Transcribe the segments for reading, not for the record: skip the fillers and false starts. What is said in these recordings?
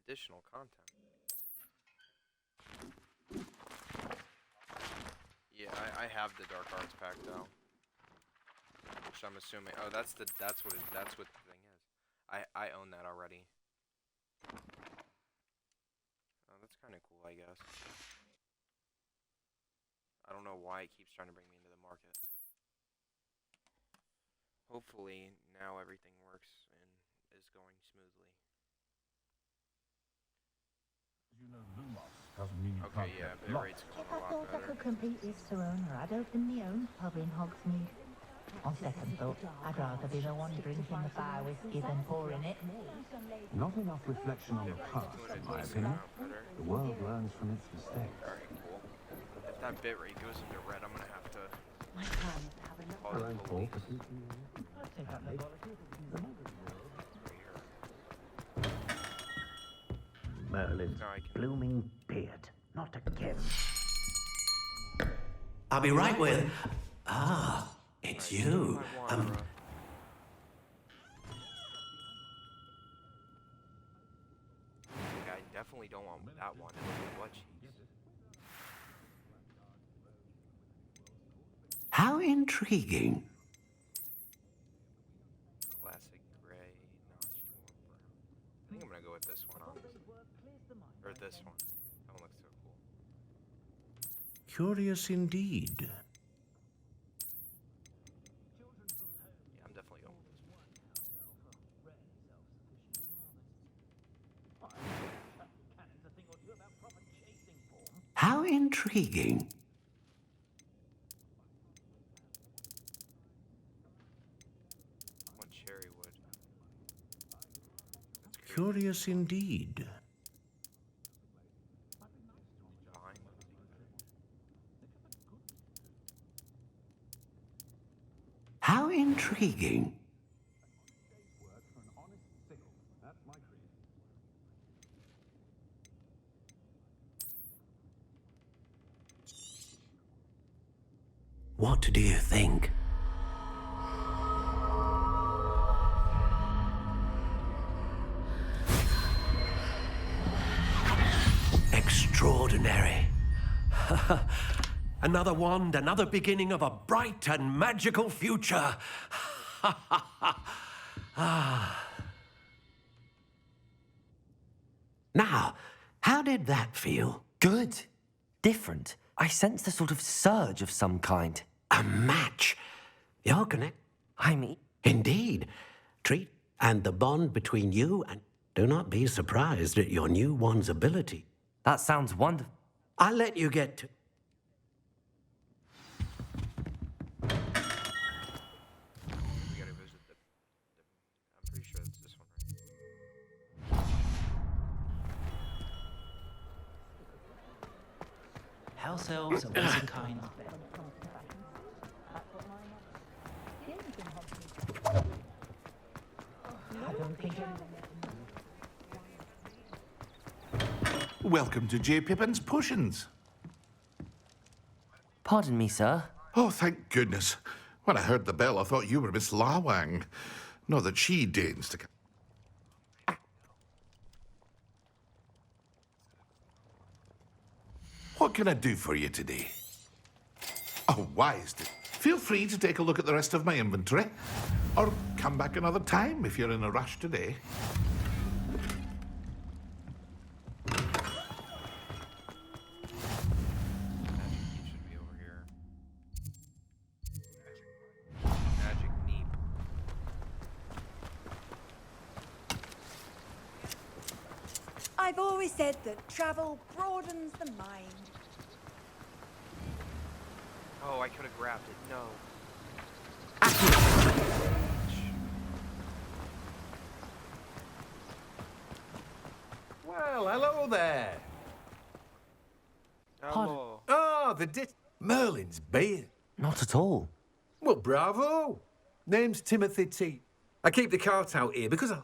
Additional content. Yeah, I have the Dark Arts pack though, which I'm assuming. Oh, that's what the thing is. I own that already. Oh, that's kind of cool, I guess. I don't know why it keeps trying to bring me into the market. Hopefully now everything works and is going smoothly. Okay, yeah, bit rate's going If a I lot thought I better. could compete this to owner, I'd open my own pub in Hogsmeade. On second thought, I'd rather be the one drinking the fire whiskey than pouring it. Not enough reflection on the past, in my opinion. The world learns from its mistakes. Alright, cool. If that bit rate goes into red, I'm gonna have to My plan is to have enough. call the police. I'd take up the Merlin's No, I can. blooming beard. Not again. I'll be right with... Ah, it's you. I definitely don't want that one. What cheese? How intriguing. Classic gray, notched warm brown. I think I'm gonna go with this one, honestly. Or this one. That one looks so cool. Curious indeed. Yeah, I'm definitely going with this one. How intriguing. One cherry wood. Curious indeed. Behind. How intriguing. What do you think? Extraordinary. Another wand, another beginning of a bright and magical future. Now, how did that feel? Good. Different. I sensed a sort of surge of some kind. A match. You're connect. I mean, Indeed. Treat and the bond between you and... Do not be surprised at your new one's ability. that sounds wonderful. I'll let you get to... We gotta visit the I'm pretty sure it's this one, right? House elves are once a kind. I don't think Welcome to J. Pippin's Potions. Pardon me, sir. Oh, thank goodness. When I heard the bell, I thought you were Miss Lawang. Not that she deigns to... What can I do for you today? Oh, wise. Feel free to take a look at the rest of my inventory. Or come back another time if you're in a rush today. Magic Neep should be over here. Magic Neep. I've always said that travel broadens the mind. Oh, I could have grabbed it. No. Well, hello there. Hello. Oh, Merlin's beard. Not at all. Well, bravo. Name's Timothy T. I keep the cart out here because I...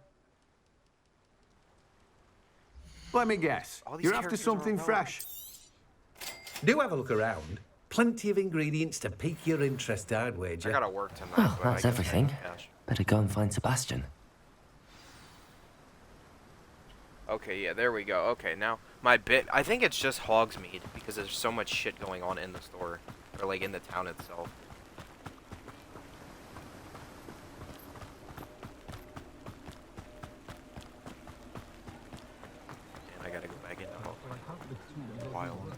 Let me guess. All these You're after characters are something unknown. fresh. Do have a look around. Plenty of ingredients to pique your interest, I'd wager. I gotta work tonight. Well, but I that's guess I everything. can cash. Better go and find Sebastian. Okay, yeah, there we go. Okay, now my bit. I think it's just Hogsmeade because there's so much shit going on in the store, or like in the town itself. And I gotta go back into Hogsmeade. Wild.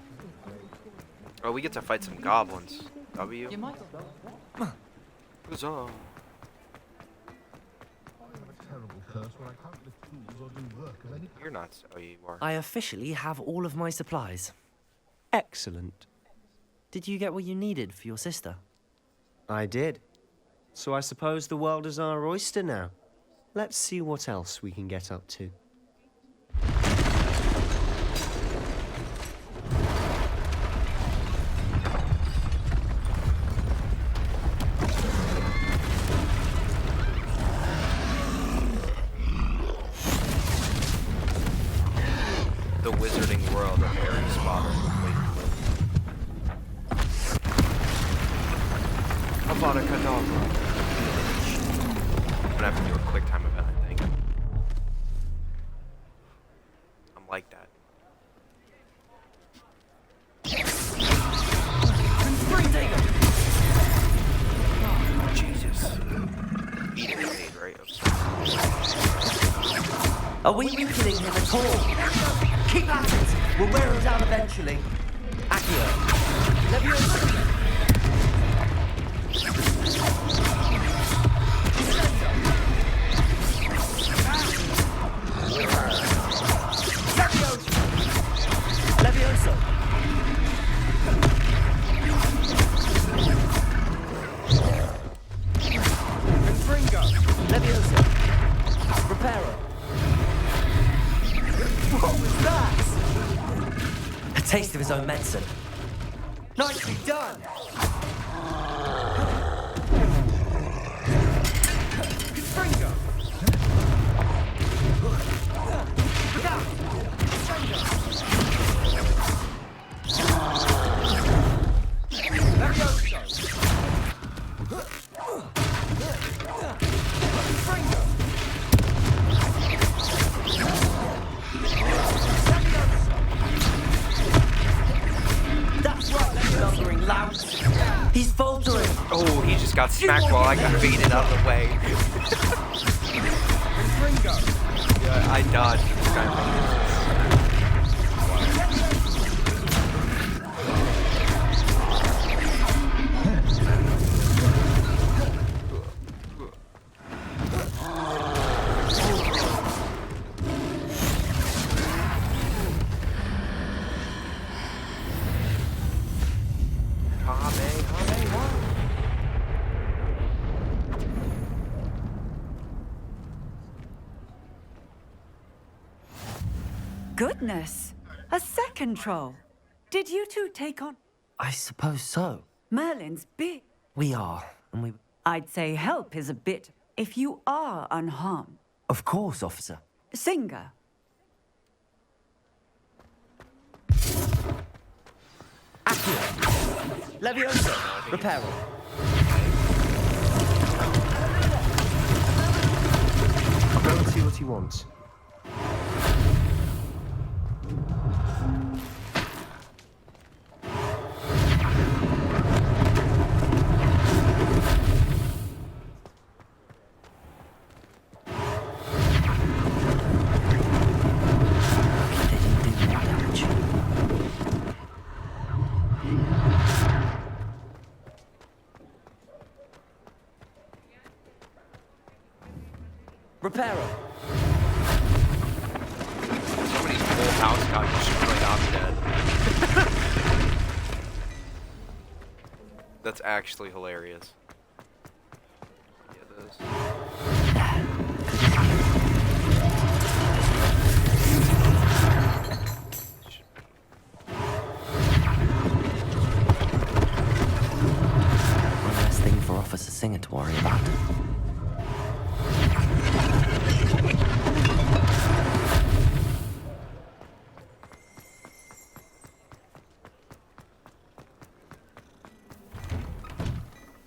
Oh, we get to fight some goblins. W. You might. Huzzah. You're not. Oh, you are. I officially have all of my supplies. Excellent. Did you get what you needed for your sister? I did. So I suppose the world is our oyster now. Let's see what else we can get up to. The wizarding world of Harry Potter. Avada Kedavra. I'm gonna have to do a quick time event, I think. I'm like that. Jesus. Eating grenade, right? Are we weakening him at all? Keep at it! We'll wear him down eventually. Accio. Leviosa. Leviosa. Confringo. Leviosa. Reparo. What was that? A taste of his own medicine. Nicely done! Confringo. Look out! Levioso. Confringo. That's right, lumbering lout. He's faltering. Oh, he just got smacked while I got baited out of the way. Yeah, I dodged. This guy Goodness! A second troll. Did you two take on... I suppose so. Merlin's big. We are, and we... I'd say help is a bit... If you are unharmed. Of course, officer. Singer. Accio. Leviosa. Reparo. I'll go and see what he wants. Reparo. Somebody's whole house got destroyed. I'm dead. That's actually hilarious. Yeah, it is. One less thing for Officer Singer to worry about.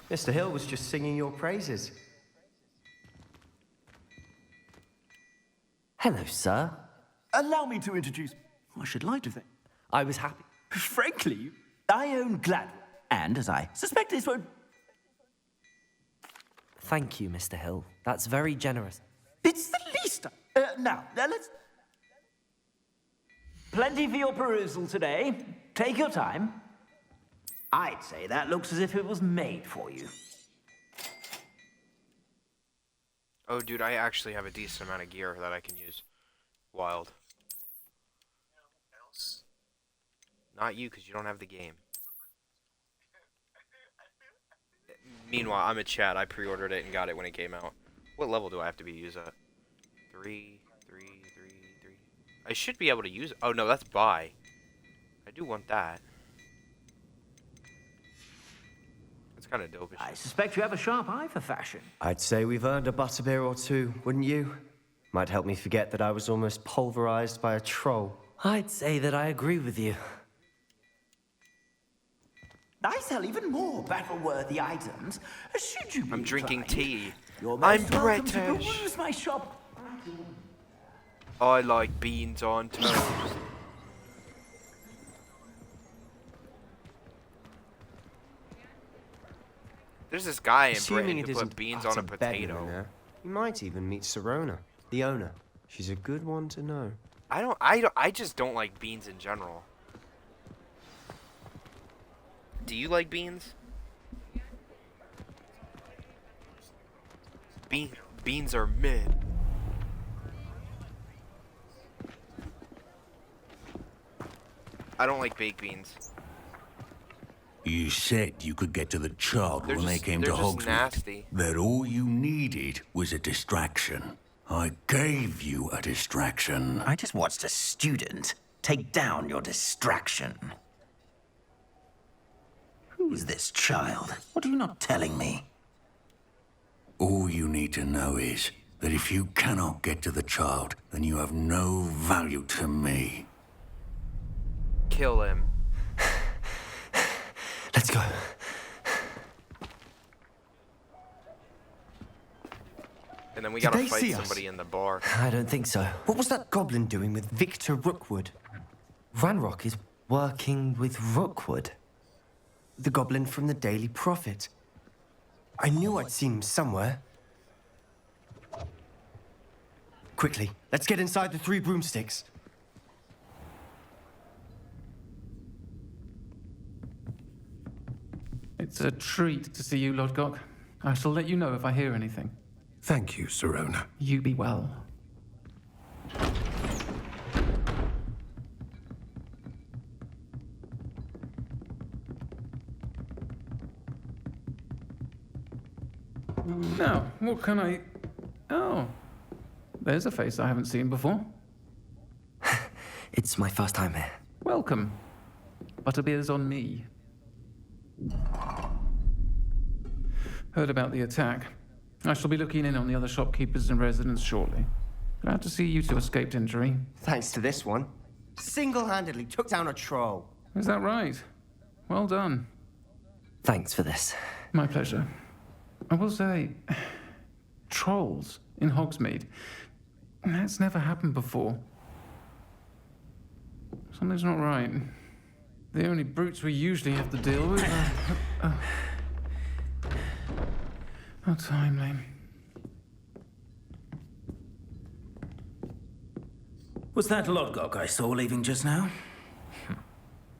Mr. Hill was just singing your praises. Hello, sir. Allow me to introduce... I should like to think I was happy. Frankly, I own Gladwell, and as I suspect this won't... Thank you, Mr. Hill. That's very generous. It's the least... now, let's... Plenty for your perusal today. Take your time. I'd say that looks as if it was made for you. Oh, dude, I actually have a decent amount of gear that I can use. Wild. Not you, because you don't have the game. Meanwhile, I'm a Chad. I pre-ordered it and got it when it came out. What level do I have to be used at? 3. I should be able to use it. Oh, no, that's buy. I do want that. That's kind of dope. I suspect you have a sharp eye for fashion. I'd say we've earned a butterbeer or two, wouldn't you? Might help me forget that I was almost pulverized by a troll. I'd say that I agree with you. I sell even more battle-worthy items. Should you be I'm drinking inclined, tea. you're I'm most welcome to British. peruse my shop. I like beans on toast. There's this guy in Assuming Britain it who isn't put beans on a utter bedlam in potato. there, you might even meet Serona, the owner. She's a good one to know. I just don't like beans in general. Do you like beans? Beans are mid. I don't like baked beans. You said you could get to the child when they came to they're just Hogsmeade. nasty. That all you needed was a distraction. I gave you a distraction. I just watched a student take down your distraction. Who's this child? What are you not telling me? All you need to know is that if you cannot get to the child, then you have no value to me. Kill him. Let's go. And then we Did gotta they fight see us? somebody in the bar. I don't think so. What was that goblin doing with Victor Rookwood? Ranrock is working with Rookwood. The goblin from the Daily Prophet. I knew I'd seen him somewhere. Quickly, let's get inside the 3 broomsticks. It's a treat to see you, Lodgok. I shall let you know if I hear anything. Thank you, Serona. You be well. Now, what can I... Oh, there's a face I haven't seen before. It's my first time here. Welcome. Butterbeer's on me. Heard about the attack. I shall be looking in on the other shopkeepers and residents shortly. Glad to see you two escaped injury. Thanks to this one. Single-handedly took down a troll. Is that right? Well done. Thanks for this. My pleasure. I will say, trolls in Hogsmeade. That's never happened before. Something's not right. The only brutes we usually have to deal with are... How timely. Was that Lodgok I saw leaving just now?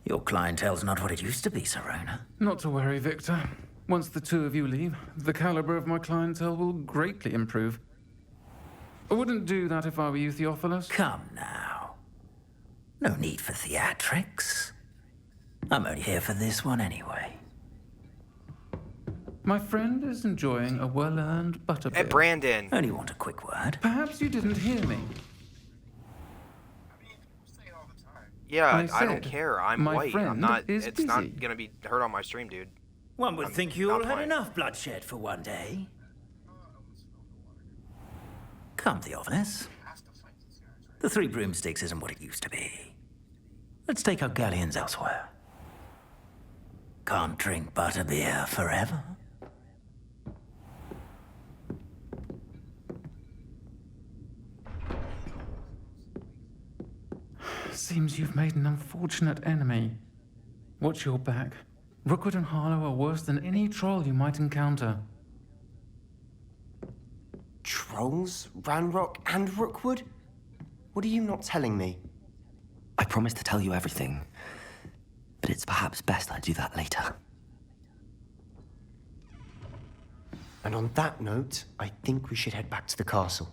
Your clientele's not what it used to be, Serona. Not to worry, Victor. Once the two of you leave, the caliber of my clientele will greatly improve. I wouldn't do that if I were you, Theophilus. Come now. No need for theatrics. I'm only here for this one anyway. My friend is enjoying a well-earned butterbeer. Hey, Brandon. Only want a quick word. Perhaps you didn't hear me. Yeah, I don't said, care. I'm my white. I'm friend not. is It's not busy. gonna be heard on my stream, dude. One would I'm think you not all had playing. enough bloodshed for one day. Come, Theophilus. The 3 broomsticks isn't what it used to be. Let's take our galleons elsewhere. Can't drink butterbeer forever. Seems you've made an unfortunate enemy. Watch your back. Rookwood and Harlow are worse than any troll you might encounter. Trolls, Ranrock, and Rookwood? What are you not telling me? I promise to tell you everything, but it's perhaps best I do that later. And on that note, I think we should head back to the castle.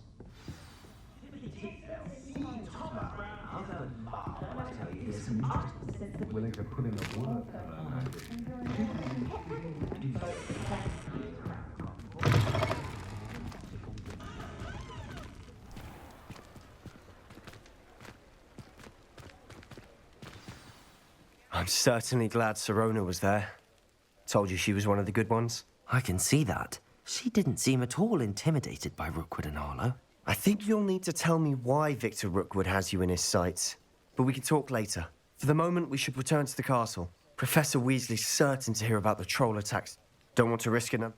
Willing to put in the work. I'm certainly glad Sirona was there. Told you she was one of the good ones. I can see that. She didn't seem at all intimidated by Rookwood and Harlow. I think you'll need to tell me why Victor Rookwood has you in his sights. But we can talk later. For the moment, we should return to the castle. Professor Weasley's certain to hear about the troll attacks. Don't want to risk it now.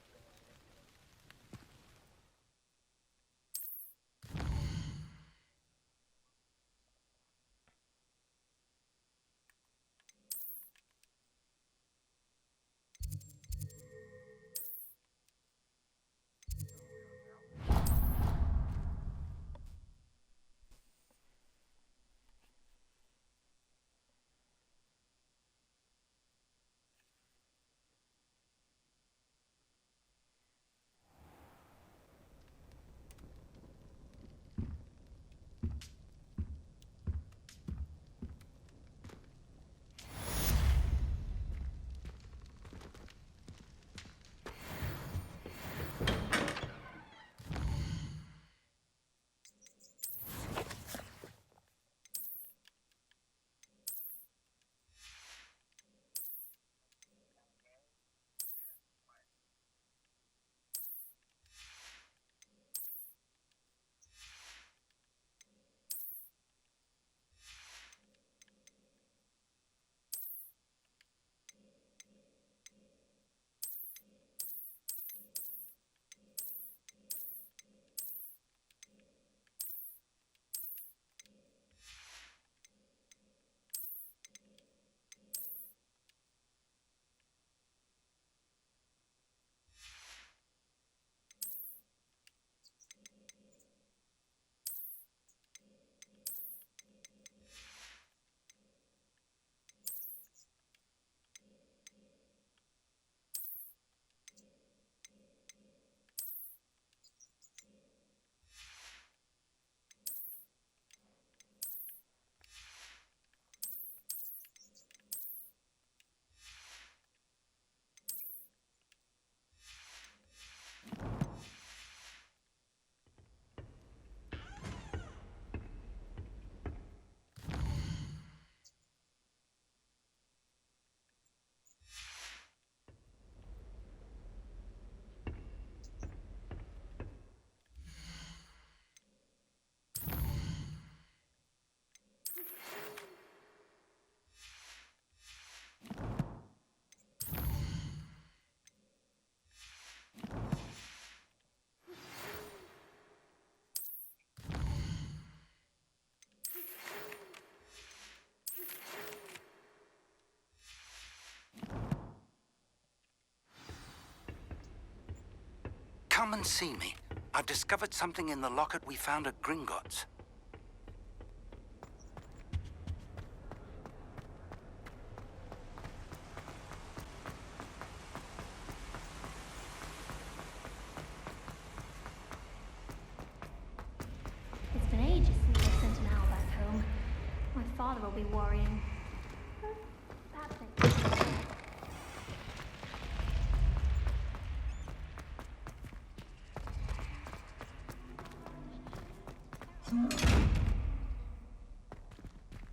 Come and see me. I've discovered something in the locket we found at Gringotts. It's been ages since I sent an owl back home. My father will be worrying. Perhaps next.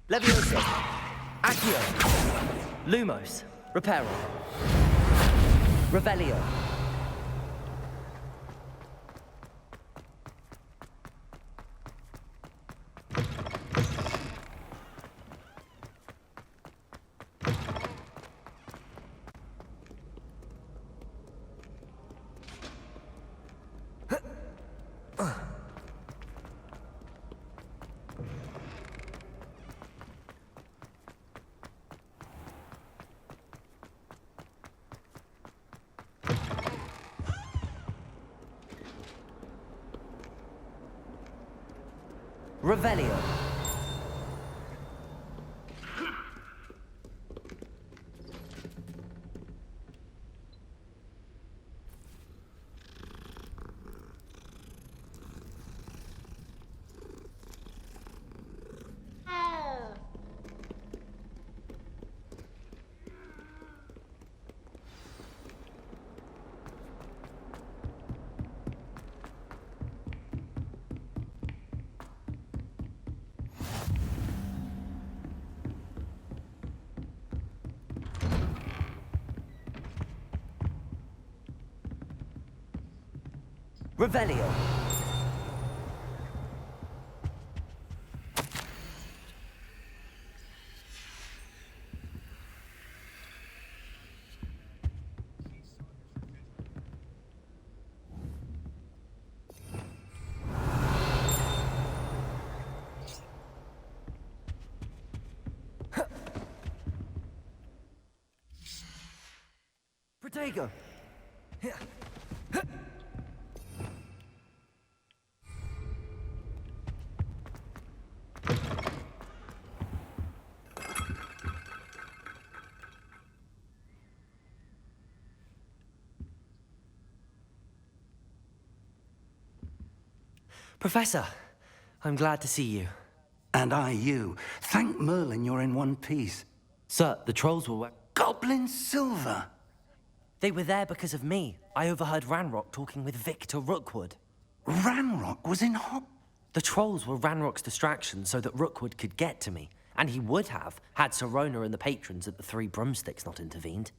Leviosa, Accio, Lumos, Reparo, Revelio. Revelio. Revelio. Protego. Professor, I'm glad to see you. And I you. Thank Merlin you're in one piece. Sir, the trolls were... Goblin silver! They were there because of me. I overheard Ranrock talking with Victor Rookwood. Ranrock was in The trolls were Ranrock's distraction so that Rookwood could get to me. And he would have, had Sirona and the patrons at the Three Broomsticks not intervened.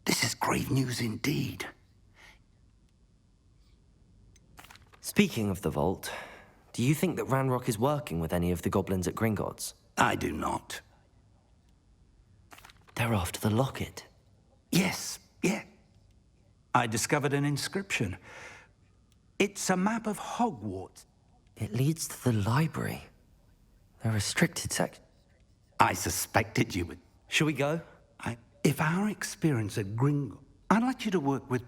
This is grave news indeed. Speaking of the vault, do you think that Ranrock is working with any of the goblins at Gringotts? I do not. They're after the locket. Yes, yeah. I discovered an inscription. It's a map of Hogwarts. It leads to the library. A restricted section. I suspected you would. Shall we go? If our experience at Gringotts... I'd like you to work with...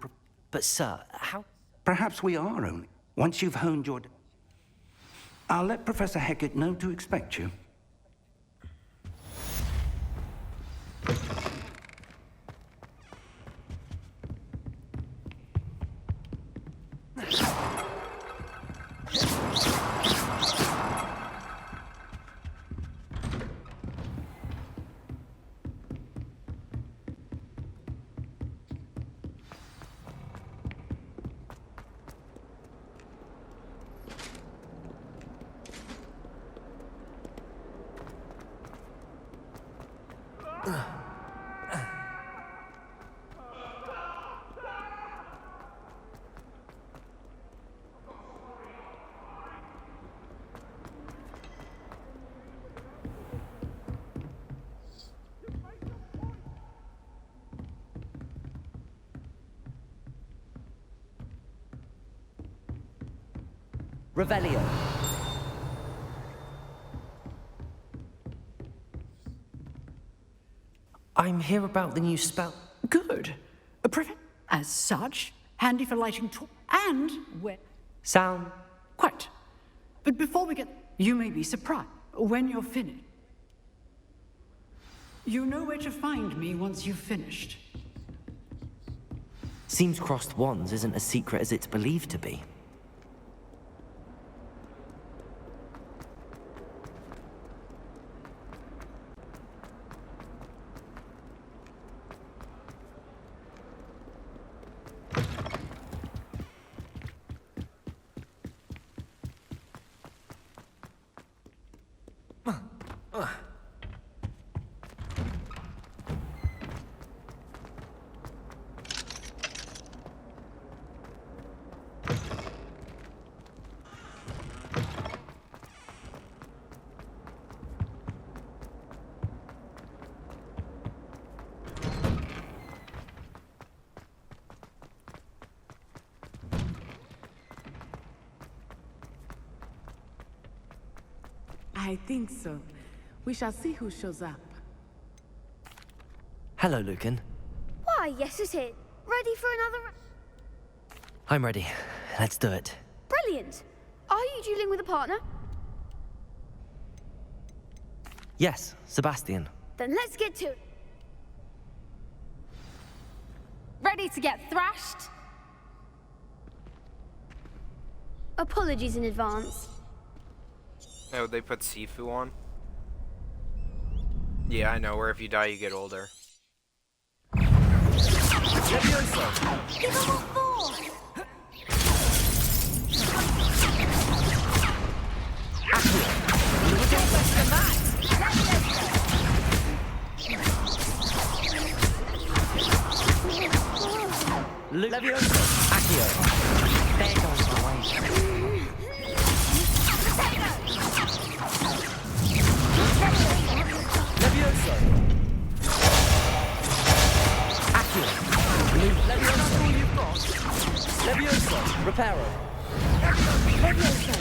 But, sir, how... Perhaps we are only. Once you've honed your... I'll let Professor Hecat know to expect you. Revelio. I'm here about the new spell. Good. As such, handy for lighting and when... Sound? Quite. But before we get... You may be surprised when you're finished. You know where to find me once you've finished. Seems crossed wands isn't as secret as it's believed to be. I think so. We shall see who shows up. Hello, Lucan. Why, yes it is. Ready for another... I'm ready. Let's do it. Brilliant. Are you dueling with a partner? Yes, Sebastian. Then let's get to it. Ready to get thrashed? Apologies in advance. Oh, they put Sifu on? Yeah, I know, where if you die, you get older. Give them a force! Levioso! Accio! There goes my way. Levioso! Accio! Levioso! All you've got? Levioso! Reparo! Levioso!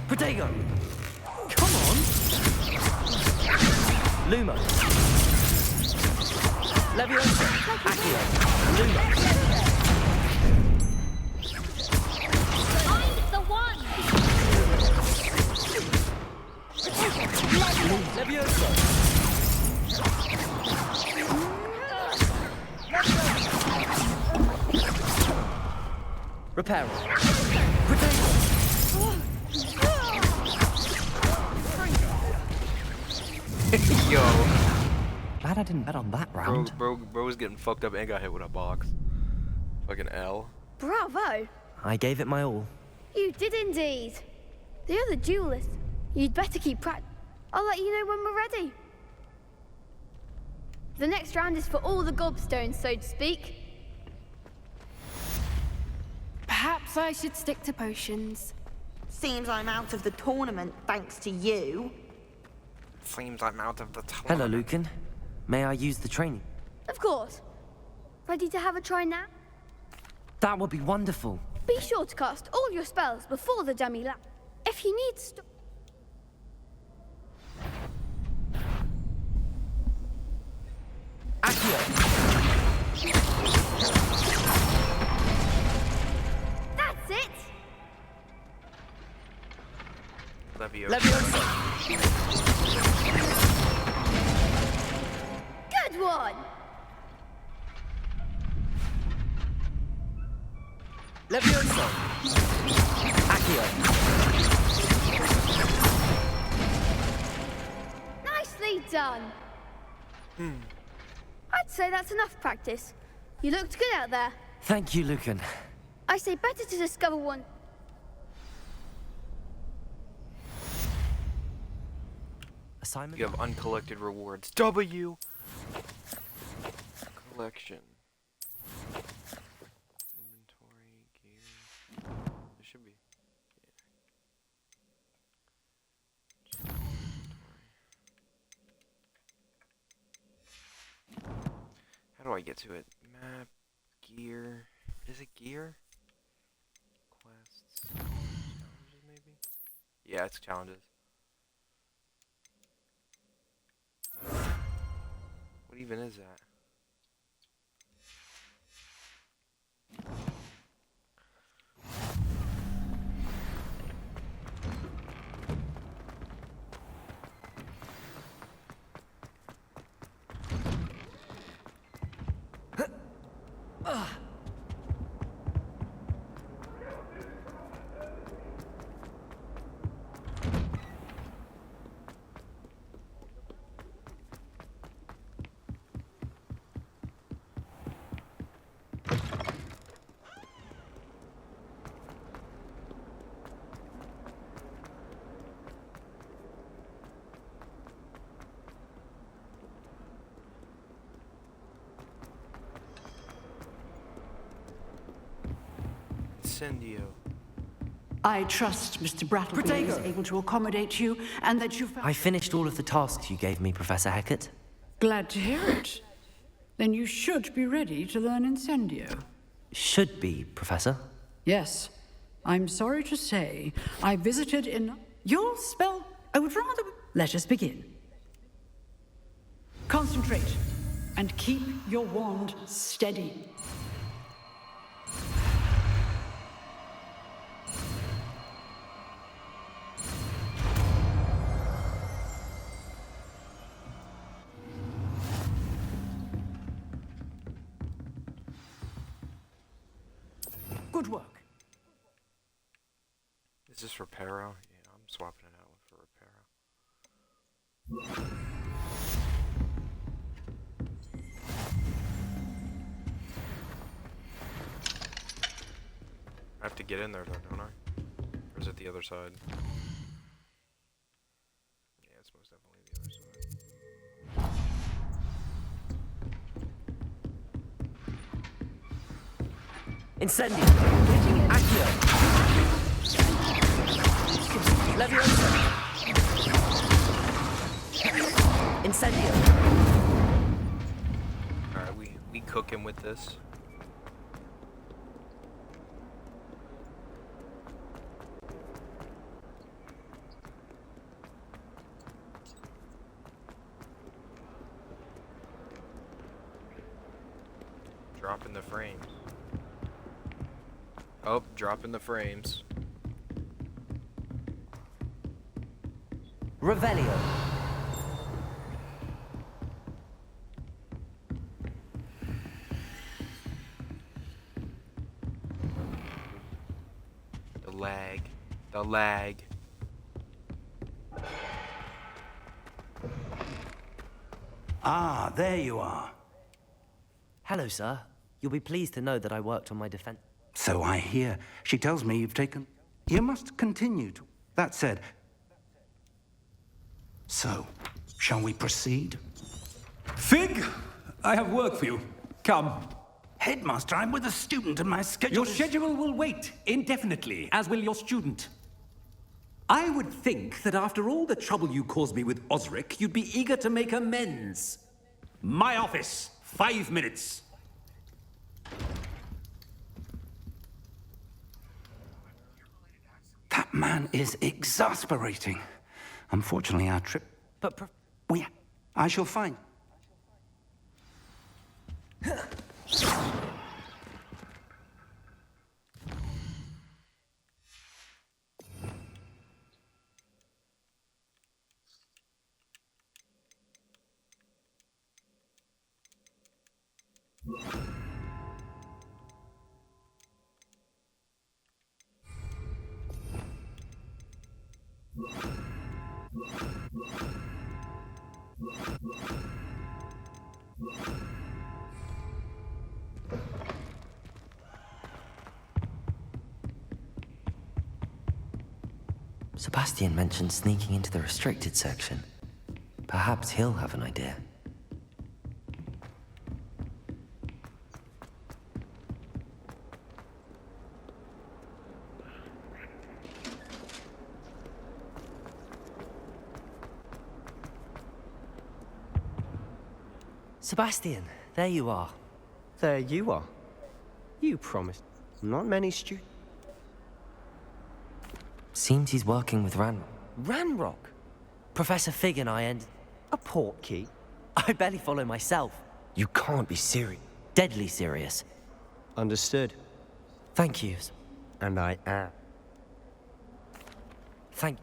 Protego! Come on! Lumo! Levioso! Accio! Lumo! I'm the one! Levioso! Reparo! Protego! Yo. Glad I didn't bet on that round. Bro was getting fucked up and got hit with a box. Fucking L. Bravo! I gave it my all. You did indeed. The other duelist. You'd better keep practice. I'll let you know when we're ready. The next round is for all the gobstones, so to speak. Perhaps I should stick to potions. Seems I'm out of the tournament thanks to you. Seems I'm out of the tournament. Hello, Lucan. May I use the training? Of course. Ready to have a try now? That would be wonderful. Be sure to cast all your spells before the dummy lap. If you need Accio! That's it! Levioso. Good one! Levioso! Accio! Nicely done! I'd say that's enough practice. You looked good out there. Thank you, Lucan. I say better to discover one. Assignment? You have uncollected rewards. W! Collection. Inventory, gear. There should be. Yeah. How do I get to it? Map, gear. Is it gear? Quests. Challenges, maybe? Yeah, it's challenges. What even is that? Incendio. I trust Mr. Brattleby is able to accommodate you and that you found... I finished all of the tasks you gave me, Professor Hecat. Glad to hear it. Then you should be ready to learn Incendio. Should be, Professor. Yes. I'm sorry to say, I visited in... Your spell... I would rather... Let us begin. Concentrate and keep your wand steady. Good work. Is this Reparo? Yeah, I'm swapping it out for Reparo. I have to get in there though, don't I? Or is it the other side? Yeah, it's most definitely the other side. Incendio! Accio! Leviosa! Incendio! Alright, we cook him with this. Dropping the frames. Oh, dropping the frames. Revelio. The lag. The lag. Ah, there you are. Hello, sir. You'll be pleased to know that I worked on my defense. So I hear. She tells me you've taken... You must continue to... That said... So, shall we proceed? Fig, I have work for you. Come. Headmaster, I'm with a student and my schedule Your schedule will wait indefinitely, as will your student. I would think that after all the trouble you caused me with Osric, you'd be eager to make amends. My office, 5 minutes. That man is exasperating. Unfortunately, our trip... But... I shall find... Sebastian mentioned sneaking into the restricted section. Perhaps he'll have an idea. Sebastian, there you are. There you are. You promised. Not many students. Seems he's working with Ranrock. Professor Fig and I and... A portkey? I barely follow myself. You can't be serious. Deadly serious. Understood. Thank you. And I am. Thank...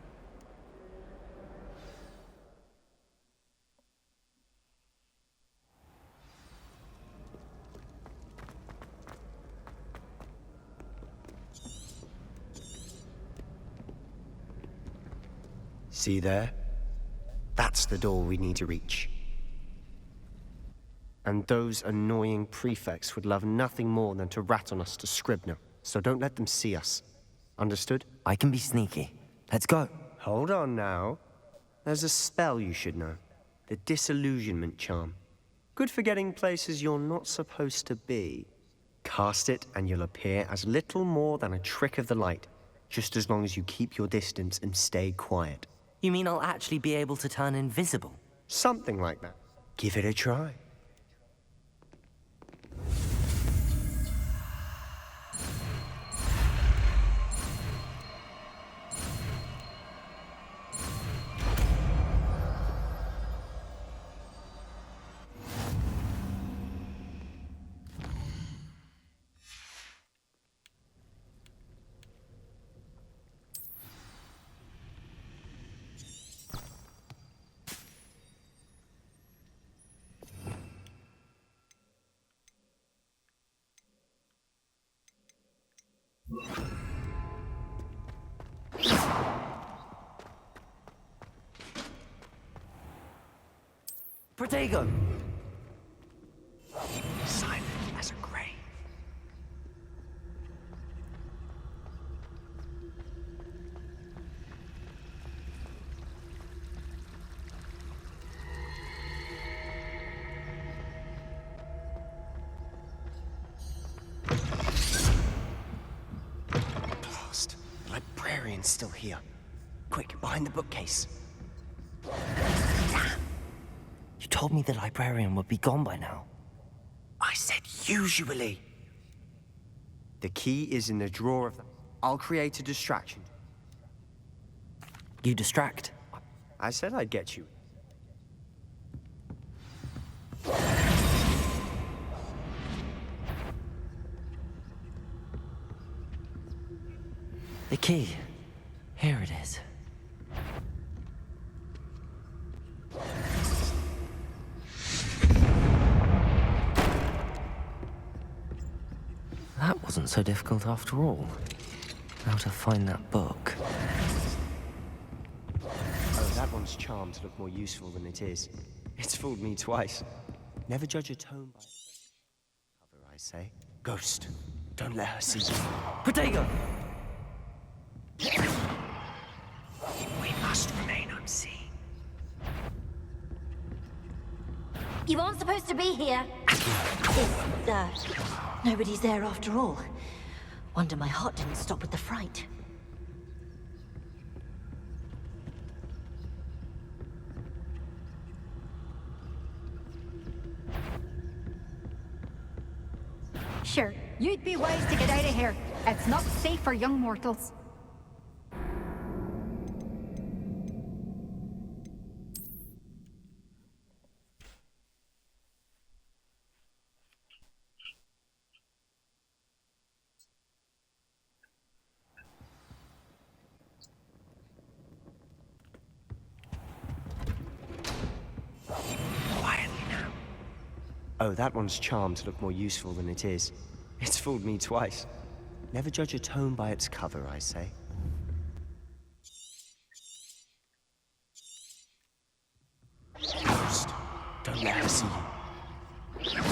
See there? That's the door we need to reach. And those annoying prefects would love nothing more than to rat on us to Scribner, so don't let them see us. Understood? I can be sneaky. Let's go. Hold on now. There's a spell you should know. The Disillusionment Charm. Good for getting places you're not supposed to be. Cast it and you'll appear as little more than a trick of the light, just as long as you keep your distance and stay quiet. You mean I'll actually be able to turn invisible? Something like that. Give it a try. Protego! Silent as a grave. Blast. The librarian's still here. Quick, behind the bookcase. You told me the librarian would be gone by now. I said usually. The key is in the drawer of the... I'll create a distraction. You distract? I said I'd get you. The key. Here it is. That wasn't so difficult after all. How to find that book. Oh, that one's charmed to look more useful than it is. It's fooled me twice. Never judge a tone by cover, I say. Ghost, don't let her see you. Protego! We must remain unseen. You aren't supposed to be here. Nobody's there after all. Wonder my heart didn't stop with the fright. Sure, you'd be wise to get out of here. It's not safe for young mortals. Oh, that one's charmed to look more useful than it is. It's fooled me twice. Never judge a tome by its cover, I say. Ghost, don't let her see you.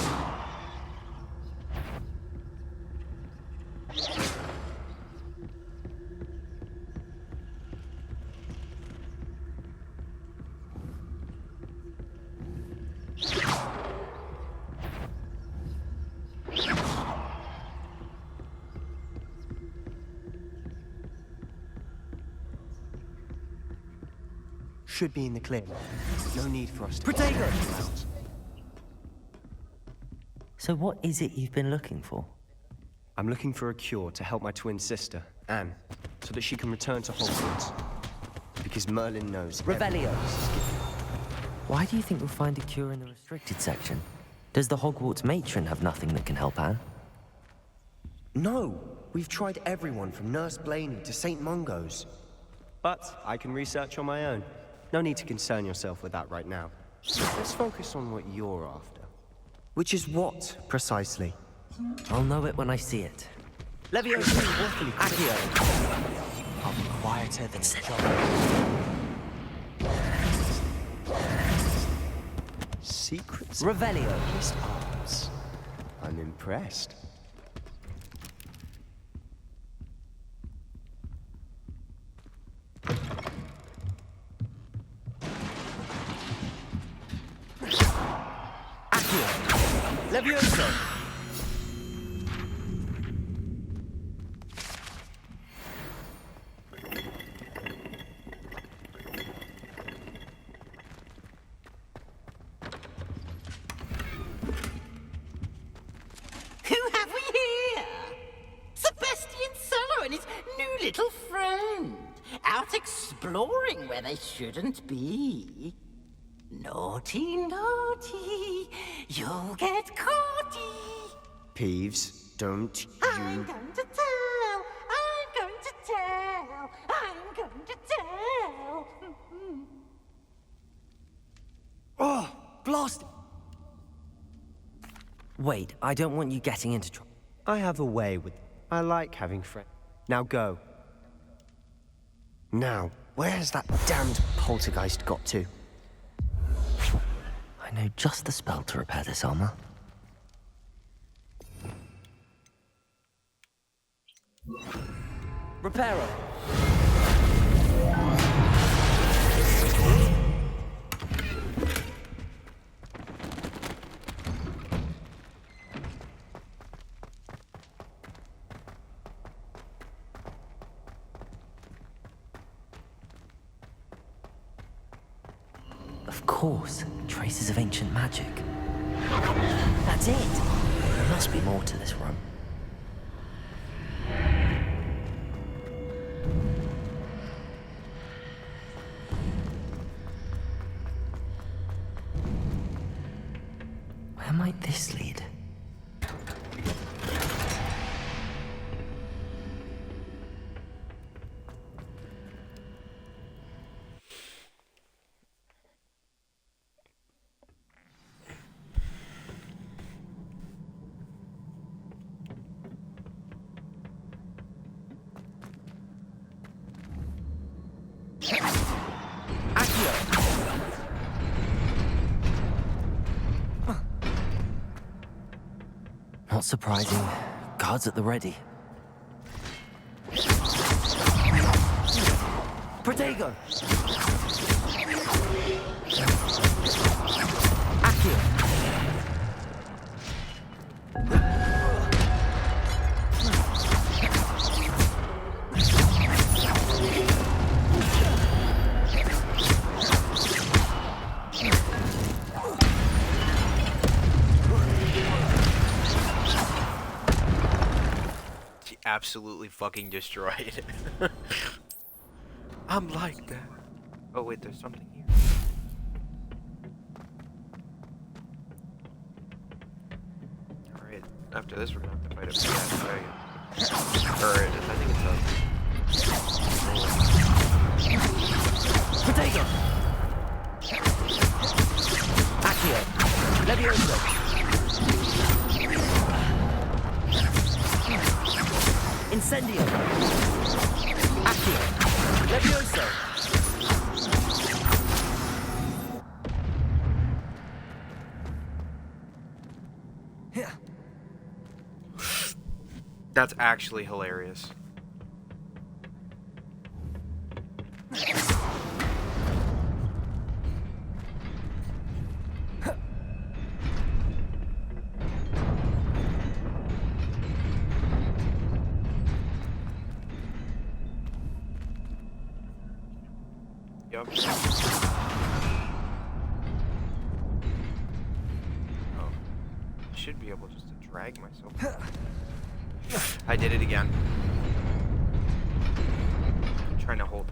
Should be in the clear. No need for us to... Protego! So what is it you've been looking for? I'm looking for a cure to help my twin sister, Anne, so that she can return to Hogwarts. Because Merlin knows... Revelio! Why do you think we'll find a cure in the restricted section? Does the Hogwarts matron have nothing that can help Anne? No! We've tried everyone from Nurse Blaney to St. Mungo's. But I can research on my own. No need to concern yourself with that right now. Let's focus on what you're after. Which is what, precisely? I'll know it when I see it. Leviosa, Accio! I'll be quieter than a job. Secrets? Revelio! His arms. I'm impressed. Leviosa! Who have we here? Sebastian Solo and his new little friend. Out exploring where they shouldn't be. Naughty, naughty. You'll get caughty. Peeves, don't you... I'm going to tell. I'm going to tell. I'm going to tell. Oh, blast! Wait, I don't want you getting into trouble. I have a way with... I like having friends. Now go. Now, where's that damned poltergeist got to? I I know just the spell to repair this armor. Reparo! Of course, traces of ancient magic. That's it! There must be more to this room. Where might this lead? Not surprising. Guards at the ready. Protego! Accio! Absolutely fucking destroyed. I'm like that. Oh wait, there's something here. Alright, after this we're gonna have to fight a big ass dragon. Or it is, I think it's Potato! Accio! Levioso! Incendio! Accio! Levioso! That's actually hilarious. Yup. Oh. I should be able just to drag myself. I did it again. I'm trying to hold.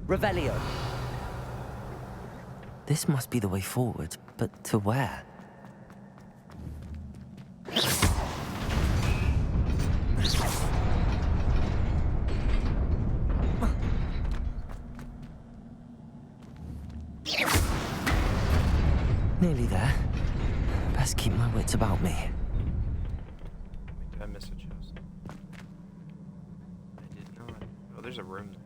Revelio. This must be the way forward, but to where? Nearly there. Best keep my wits about me. Did I miss a chest? I did not. Oh, there's a room there.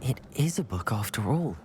It is a book after all.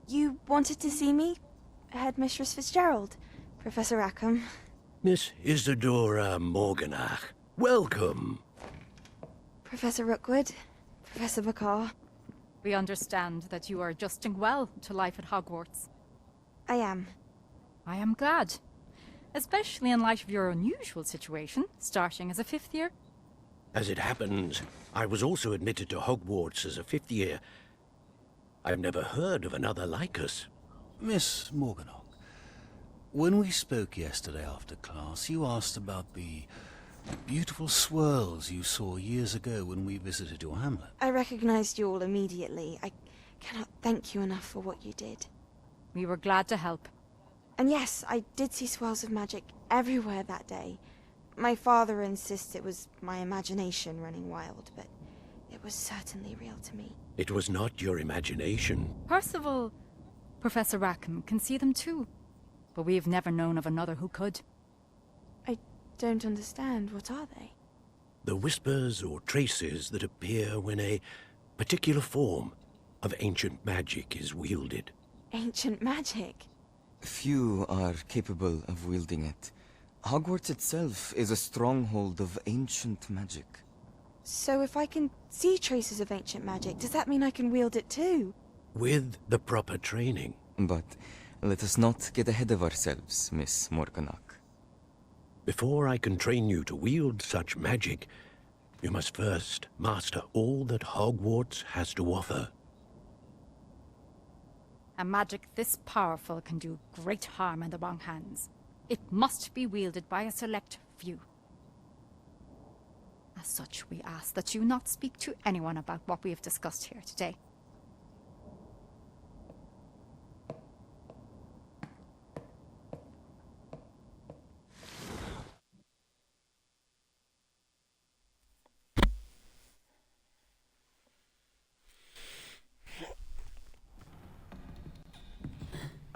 You wanted to see me? Headmistress Fitzgerald, Professor Rackham. Miss Isadora Morganach, welcome. Professor Rookwood, Professor Bakar. We understand that you are adjusting well to life at Hogwarts. I am. I am glad. Especially in light of your unusual situation, starting as a 5th year. As it happens, I was also admitted to Hogwarts as a 5th year. I've never heard of another like us. Miss Morganach, when we spoke yesterday after class, you asked about the beautiful swirls you saw years ago when we visited your hamlet. I recognized you all immediately. I cannot thank you enough for what you did. We were glad to help. And yes, I did see swirls of magic everywhere that day. My father insists it was my imagination running wild, but it was certainly real to me. It was not your imagination. Percival, Professor Rackham can see them too. But we have never known of another who could. I don't understand. What are they? The whispers or traces that appear when a particular form of ancient magic is wielded. Ancient magic? Few are capable of wielding it. Hogwarts itself is a stronghold of ancient magic. So if I can see traces of ancient magic, does that mean I can wield it too? With the proper training. But let us not get ahead of ourselves, Miss Morganach. Before I can train you to wield such magic, you must first master all that Hogwarts has to offer. A magic this powerful can do great harm in the wrong hands. It must be wielded by a select few. As such, we ask that you not speak to anyone about what we have discussed here today.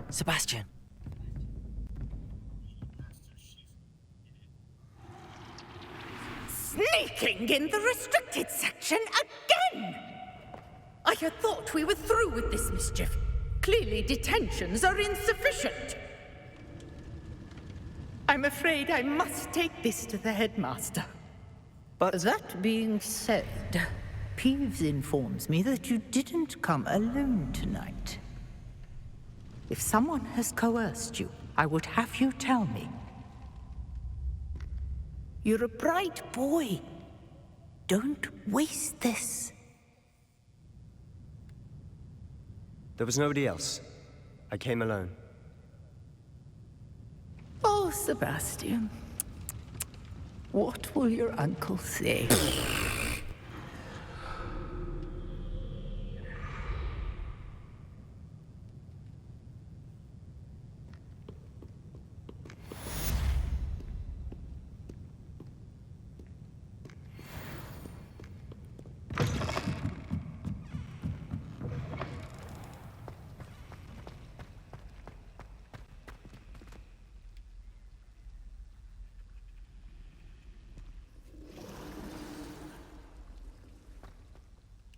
Sebastian. Sneaking in the restricted section again! I had thought we were through with this mischief. Clearly detentions are insufficient. I'm afraid I must take this to the headmaster. But that being said, Peeves informs me that you didn't come alone tonight. If someone has coerced you, I would have you tell me. You're a bright boy. Don't waste this. There was nobody else. I came alone. Oh, Sebastian. What will your uncle say?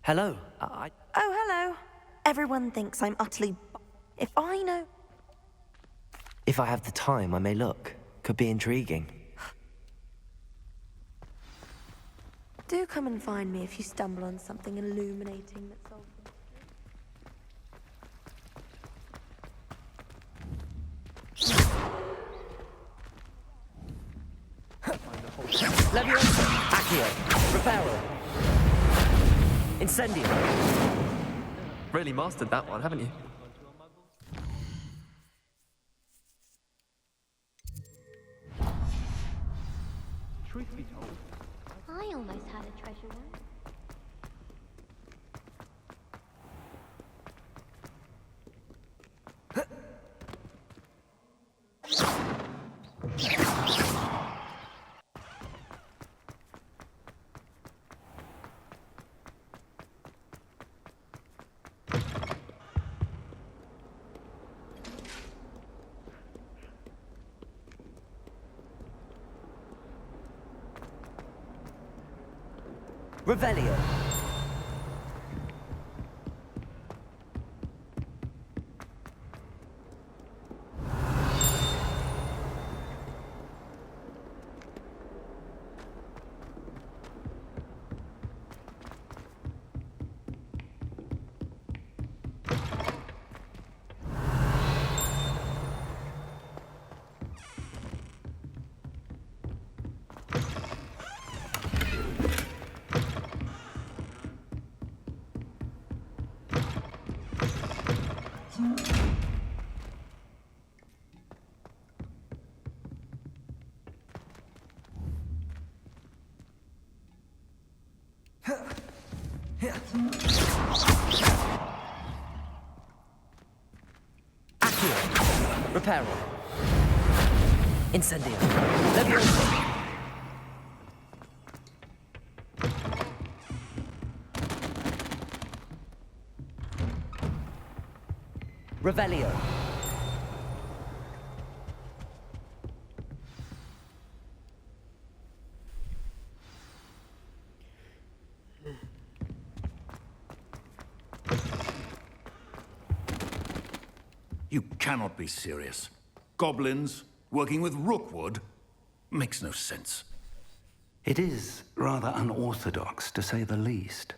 Hello. Oh, hello. Everyone thinks I'm utterly... If I know... If I have the time, I may look. Could be intriguing. Do come and find me if you stumble on something illuminating that solves them. Leviosa! Accio! Reparo! Incendio! Really mastered that one, haven't you? Truth be told, I almost had a treasure once. Revelio. Accio. Reparo. Incendio. Leviosa. Revelio. You cannot be serious. Goblins working with Rookwood makes no sense. It is rather unorthodox, to say the least.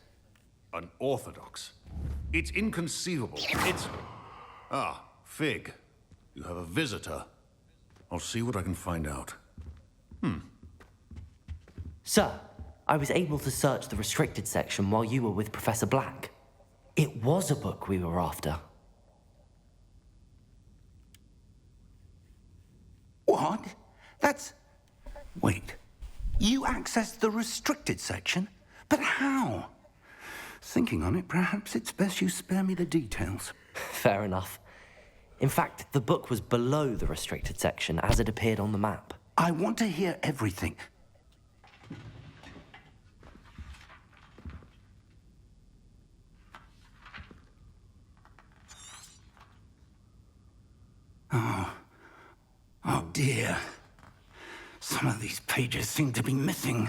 Unorthodox? It's inconceivable. It's... Ah, Fig. You have a visitor. I'll see what I can find out. Sir, I was able to search the restricted section while you were with Professor Black. It was a book we were after. What? That's... Wait. You accessed the restricted section? But how? Thinking on it, perhaps it's best you spare me the details. Fair enough. In fact, the book was below the restricted section as it appeared on the map. I want to hear everything. Oh dear. Some of these pages seem to be missing.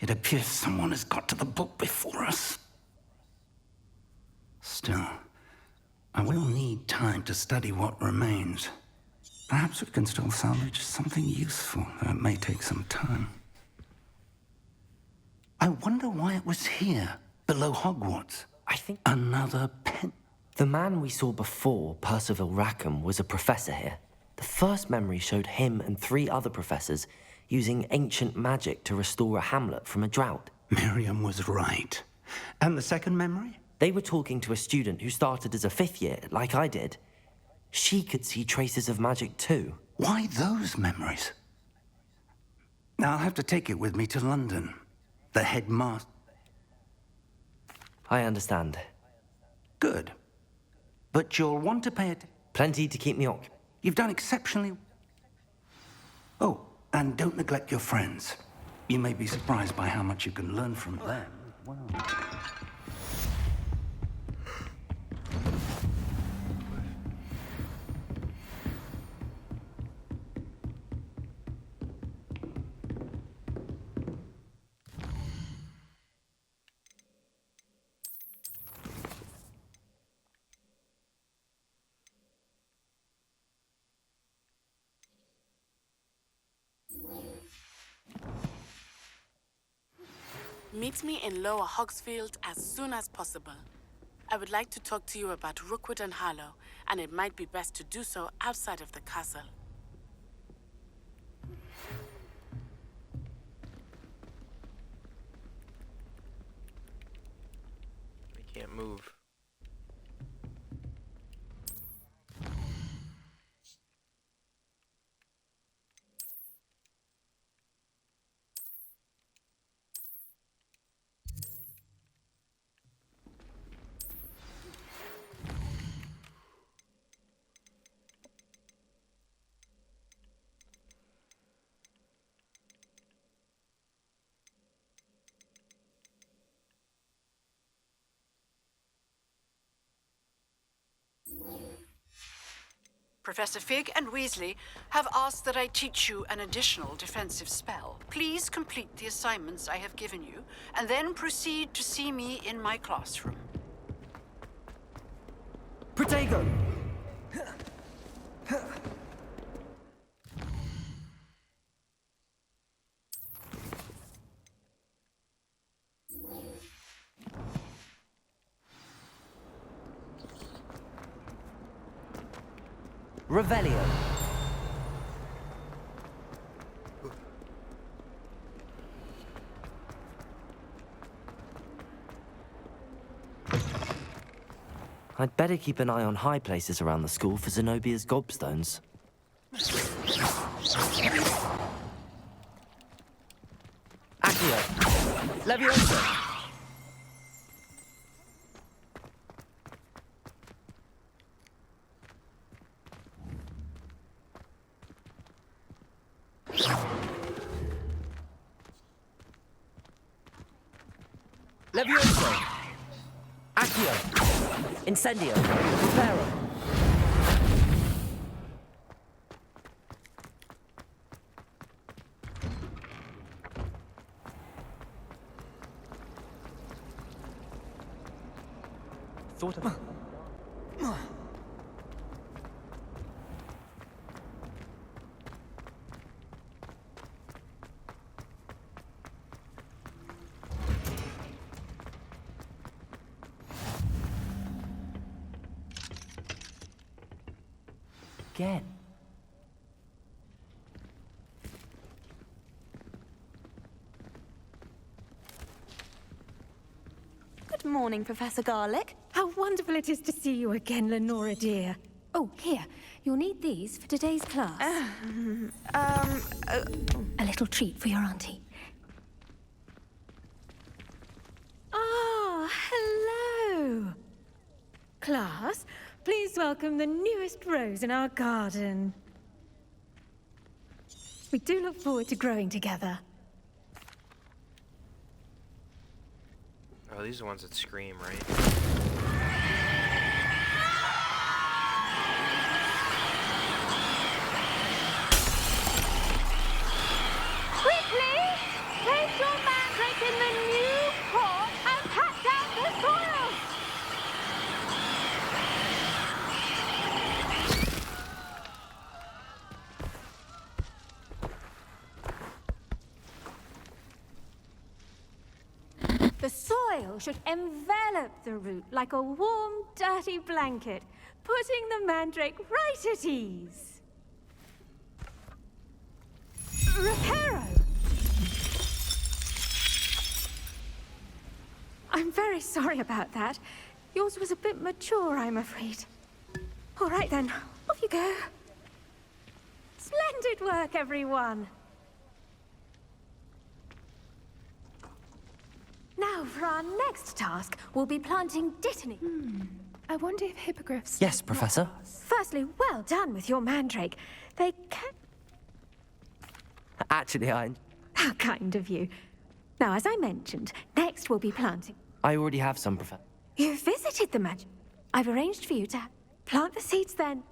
It appears someone has got to the book before us. Still, I will need time to study what remains. Perhaps we can still salvage something useful, though it may take some time. I wonder why it was here, below Hogwarts. I think another pen. The man we saw before, Percival Rackham, was a professor here. The first memory showed him and 3 other professors using ancient magic to restore a hamlet from a drought. Miriam was right. And the second memory? They were talking to a student who started as a 5th year, like I did. She could see traces of magic too. Why those memories? Now I'll have to take it with me to London. The headmaster. I understand. Good. But you'll want to pay it. Plenty to keep me occupied. You've done exceptionally. Oh, and don't neglect your friends. You may be surprised by how much you can learn from them. Wow. Meet me in Lower Hogsfield as soon as possible. I would like to talk to you about Rookwood and Harlow, and it might be best to do so outside of the castle. I can't move. Professor Fig and Weasley have asked that I teach you an additional defensive spell. Please complete the assignments I have given you, and then proceed to see me in my classroom. Protego! Revelio. I'd better keep an eye on high places around the school for Zenobia's gobstones. Accio. Leviosa. Levioso! Accio! Incendio! Reparo! Thought of... Again. Good morning, Professor Garlick. How wonderful it is to see you again, Lenora dear. Oh, here. You'll need these for today's class. A little treat for your auntie. Ah, hello. Class, please welcome the newest rose in our garden. We do look forward to growing together. Oh, these are the ones that scream, right? Quickly! Place your mandrake in the new pot and pat down the soil! The soil should envelop the root like a warm, dirty blanket, putting the mandrake right at ease. Reparo! I'm very sorry about that. Yours was a bit mature, I'm afraid. All right then, off you go. Splendid work, everyone. Now, for our next task, we'll be planting dittany. I wonder if hippogriffs... Yes, Professor. Firstly, well done with your mandrake. They can... Actually, How kind of you. Now, as I mentioned, next we'll be planting. I already have some, Professor. You visited the magic. I've arranged for you to plant the seeds then.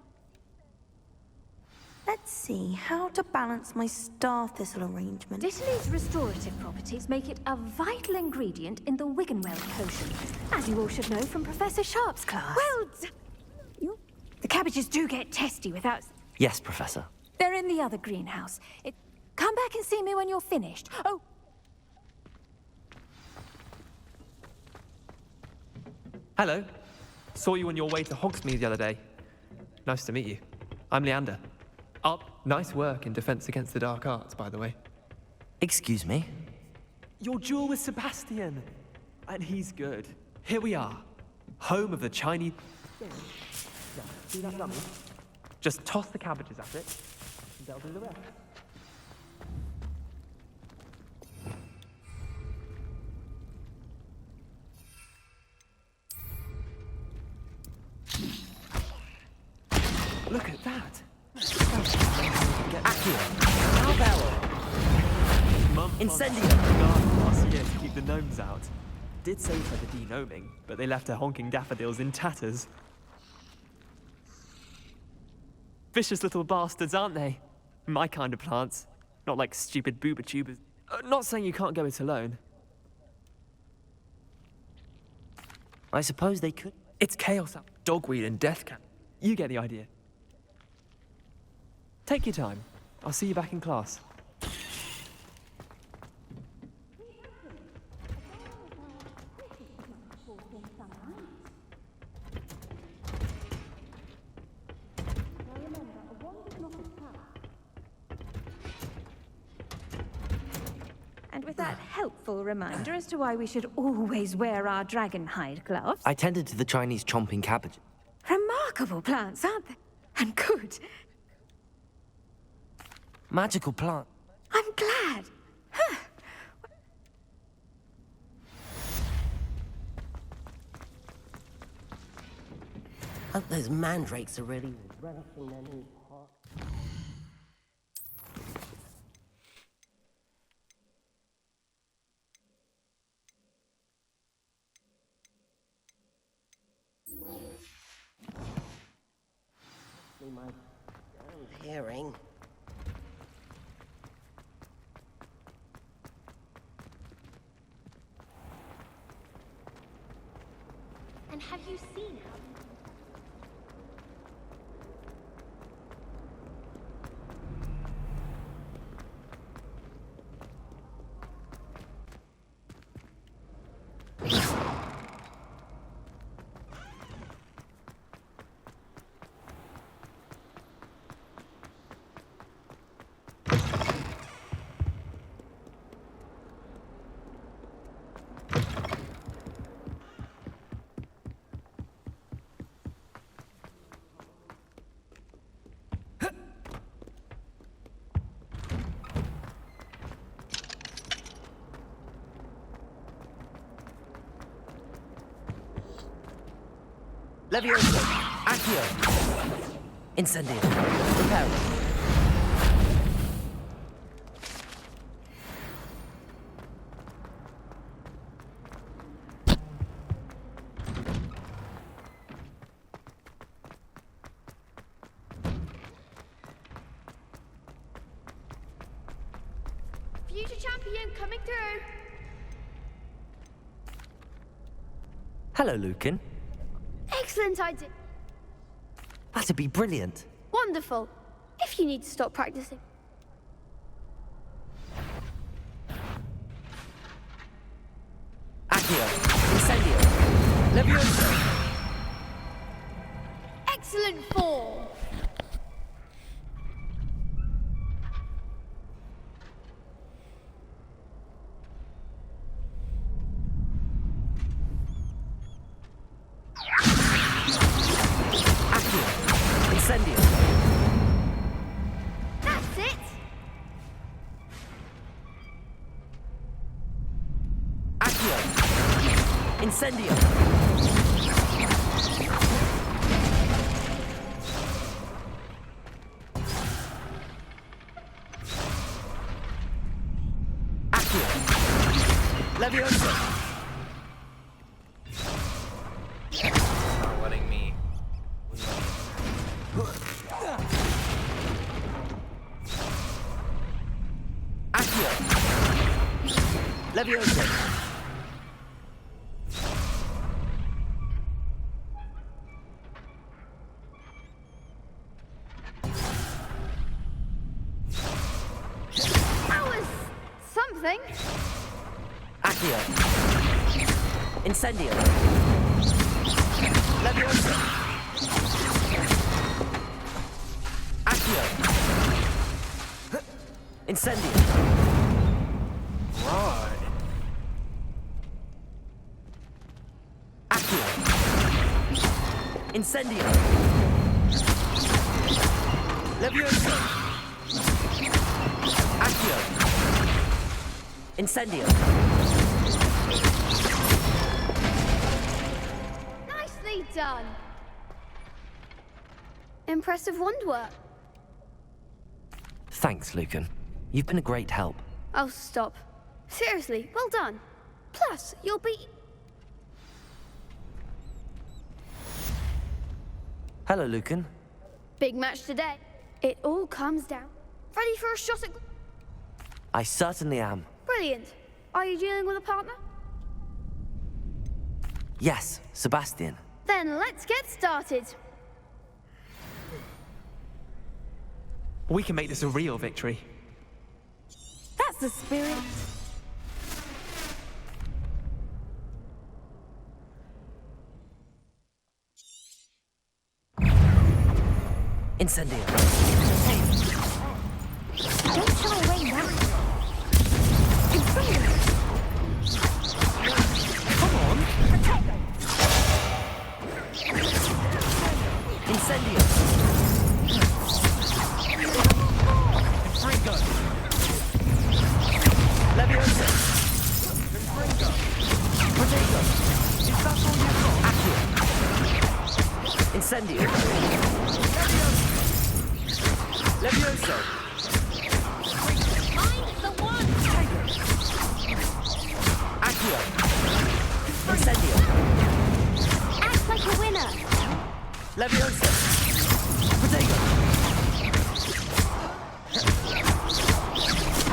Let's see how to balance my star thistle arrangement. Dittany's restorative properties make it a vital ingredient in the Wiggenweld potion, as you all should know from Professor Sharp's class. Well, the cabbages do get testy without... Yes, Professor. They're in the other greenhouse. Come back and see me when you're finished. Oh! Hello. Saw you on your way to Hogsmeade the other day. Nice to meet you. I'm Leander. Nice work in Defense Against the Dark Arts, by the way. Excuse me? Your duel with Sebastian. And he's good. Here we are. Home of the Chinese... See that dummy? Just toss the cabbages at it, and they'll do the rest. Look at that! Incendio! Last year to keep the gnomes out. Did save her the de-gnoming, but they left her honking daffodils in tatters. Vicious little bastards, aren't they? My kind of plants. Not like stupid booba tubers. Not saying you can't go it alone. I suppose they could. It's chaos, dogweed and death cap. You get the idea. Take your time. I'll see you back in class. And with that helpful reminder as to why we should always wear our dragon hide gloves. I tended to the Chinese chomping cabbage. Remarkable plants, aren't they? And good. Magical plant. I'm glad. Huh. Hope those mandrakes are really relishing their new pot. My hearing. And have you seen how... Levioso! Accio! Incendio! Reparo! Future champion coming through. Hello, Lucan. Excellent idea. That'd be brilliant. Wonderful. If you need to stop practicing. Accio! Excellent form. Incendio. That's it. Accio. Incendio. Accio. Levioso. Not letting me. Accio. Levioso. That was something. Accio. Incendio. Levioso. Accio. Incendio. Right. Accio. Incendio. Levioso. Accio. Incendio. Nicely done. Impressive wand work. Thanks, Lucan. You've been a great help. Oh, stop. Seriously, well done. Plus, you'll be... Hello, Lucan. Big match today. It all comes down. Ready for a shot at... I certainly am. Brilliant. Are you dealing with a partner? Yes, Sebastian. Then let's get started. We can make this a real victory. That's the spirit. Incendio. Don't shy away now. Incendio. Come on. Incendio. Infringo. Levioso. Infringo. Protego. Is that all you've got? Accio. Incendio. Levioso. Find the one. Accio. Incendio. Act like a winner. Levioso. Protego.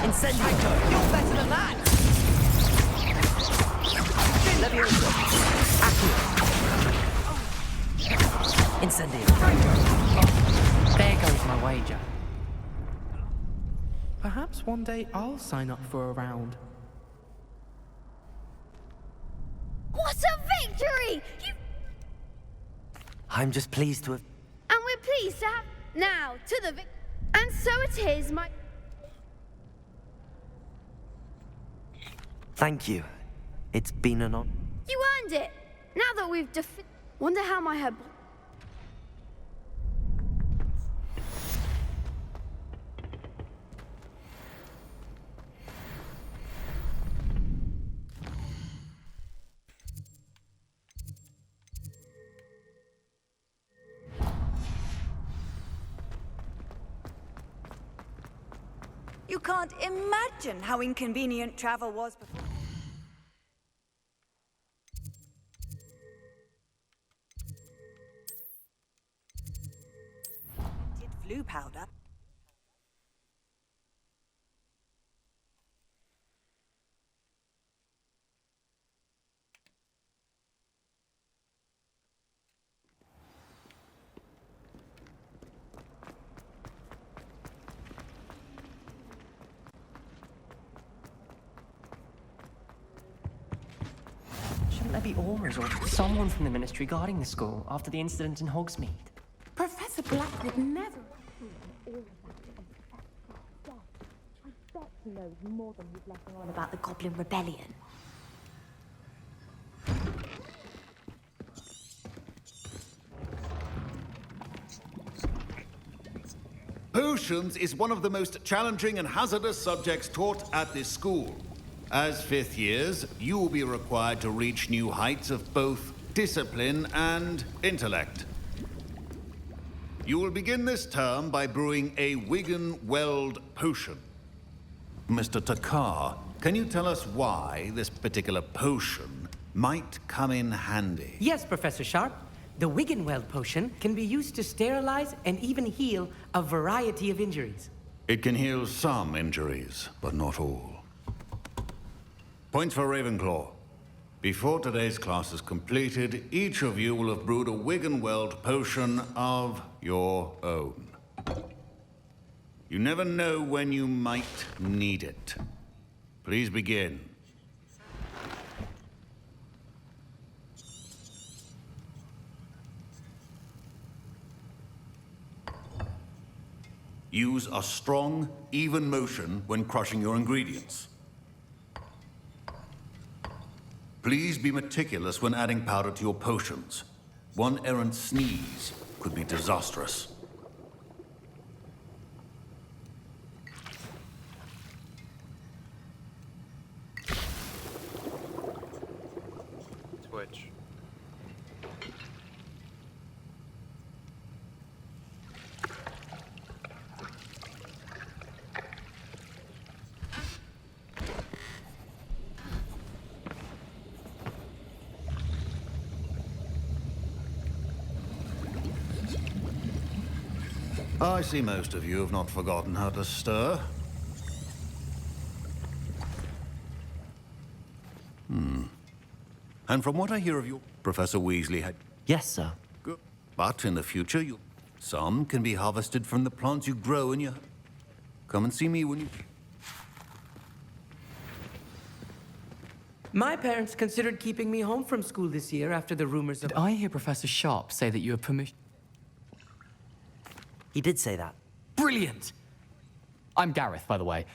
Incendio. You're better than that. Levioso. Accio. Incendio. There goes my wager. Perhaps one day I'll sign up for a round. What a victory! I'm just pleased to have... And we're pleased to have... Now, to the And so it is, my... Thank you. It's been an honor. You earned it! Now that we've Wonder how my head... You can't imagine how inconvenient travel was before. Flu powder. there be Aurors or someone from the Ministry guarding the school after the incident in Hogsmeade? Professor Black would never all of that. I bet he knows more than he's letting on about the Goblin Rebellion. Potions is one of the most challenging and hazardous subjects taught at this school. As fifth years, you will be required to reach new heights of both discipline and intellect. You will begin this term by brewing a Wigan-Weld potion. Mr. Takar, can you tell us why this particular potion might come in handy? Yes, Professor Sharp. The Wiggenweld potion can be used to sterilize and even heal a variety of injuries. It can heal some injuries, but not all. Points for Ravenclaw. Before today's class is completed, each of you will have brewed a Wiggenweld potion of your own. You never know when you might need it. Please begin. Use a strong, even motion when crushing your ingredients. Please be meticulous when adding powder to your potions. One errant sneeze could be disastrous. Twitch. I see most of you have not forgotten how to stir. And from what I hear of you, Professor Weasley had... Yes, sir. Good. But in the future, some can be harvested from the plants you grow in your... Come and see me when you... My parents considered keeping me home from school this year after the rumors of... Did I hear Professor Sharp say that you have permission? He did say that. Brilliant! I'm Gareth, by the way.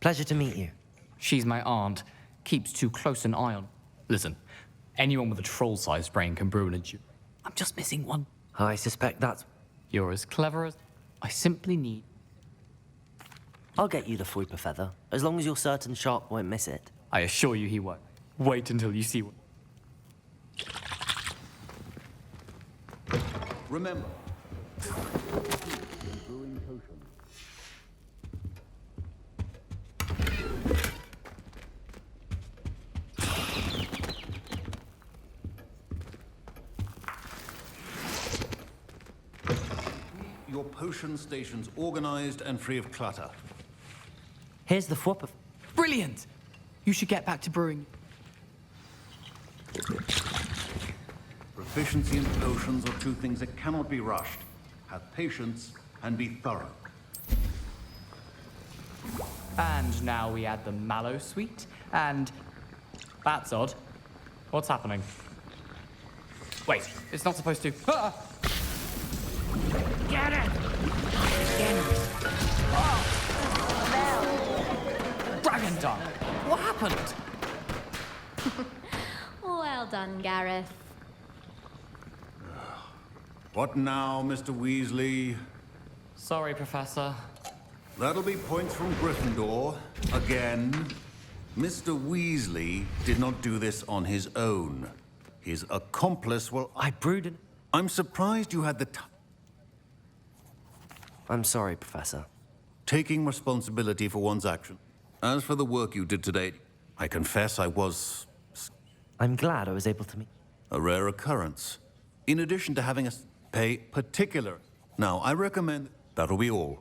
Pleasure to meet you. She's my aunt. Keeps too close an eye on... Listen, anyone with a troll-sized brain can brew an adju... I'm just missing one. I suspect that's... You're as clever as... I simply need... I'll get you the Fuipa feather, as long as you're certain Sharp won't miss it. I assure you he won't. Wait until you see one. Remember... Your potion stations organized and free of clutter. Here's the Fuipa... Brilliant! You should get back to brewing. Proficiency in potions are two things that cannot be rushed. Have patience and be thorough. And now we add the mallow sweet, and... That's odd. What's happening? Wait, it's not supposed to... Ah! Get it! Dragon tongue! What happened? Well done, Gareth. What now, Mr. Weasley? Sorry, Professor. That'll be points from Gryffindor. Again. Mr. Weasley did not do this on his own. His accomplice, well... I brewed it. I'm surprised you had the time. I'm sorry, Professor. Taking responsibility for one's action. As for the work you did today, I confess I was... I'm glad I was able to meet... A rare occurrence. In addition to having us pay particular... Now, I recommend... That'll be all.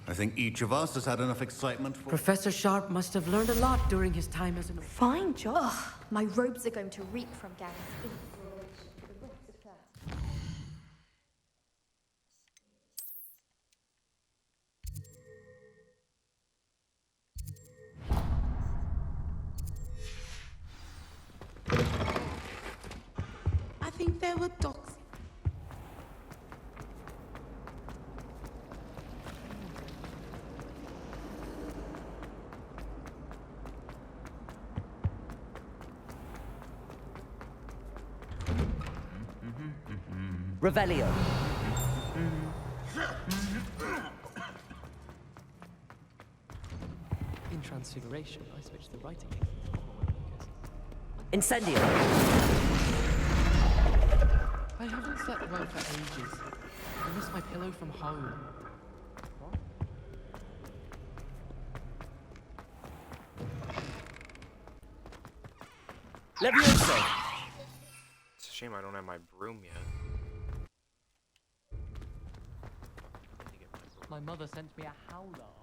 I think each of us has had enough excitement for... Professor Sharp must have learned a lot during his time as an... Fine job. Ugh, my robes are going to reek from Gareth's ink. there were dogs. Revelio. In Transfiguration, I switched the writing. Incendio. I haven't slept well for ages. I missed my pillow from home. Levioso. It's a shame I don't have my broom yet. My mother sent me a howler.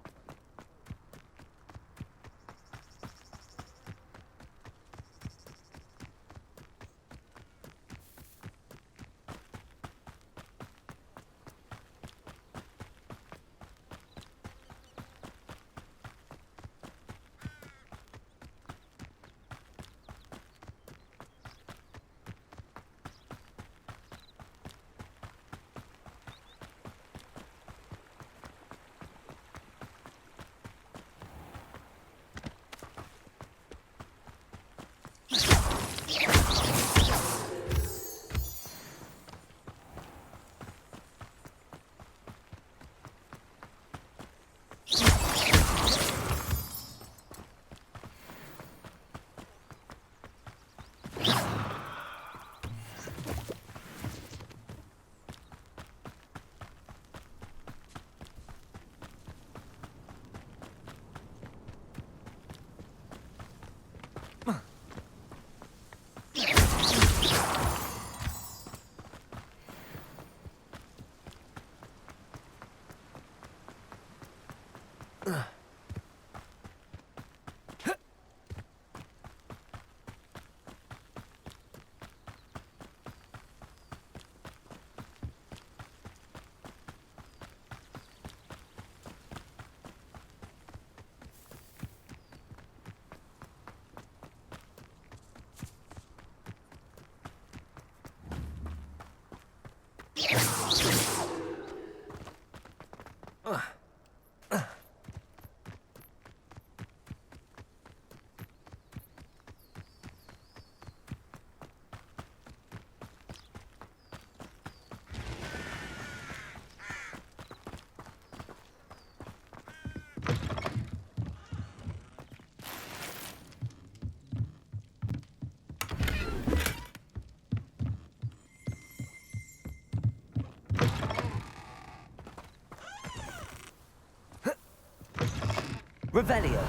Revelio.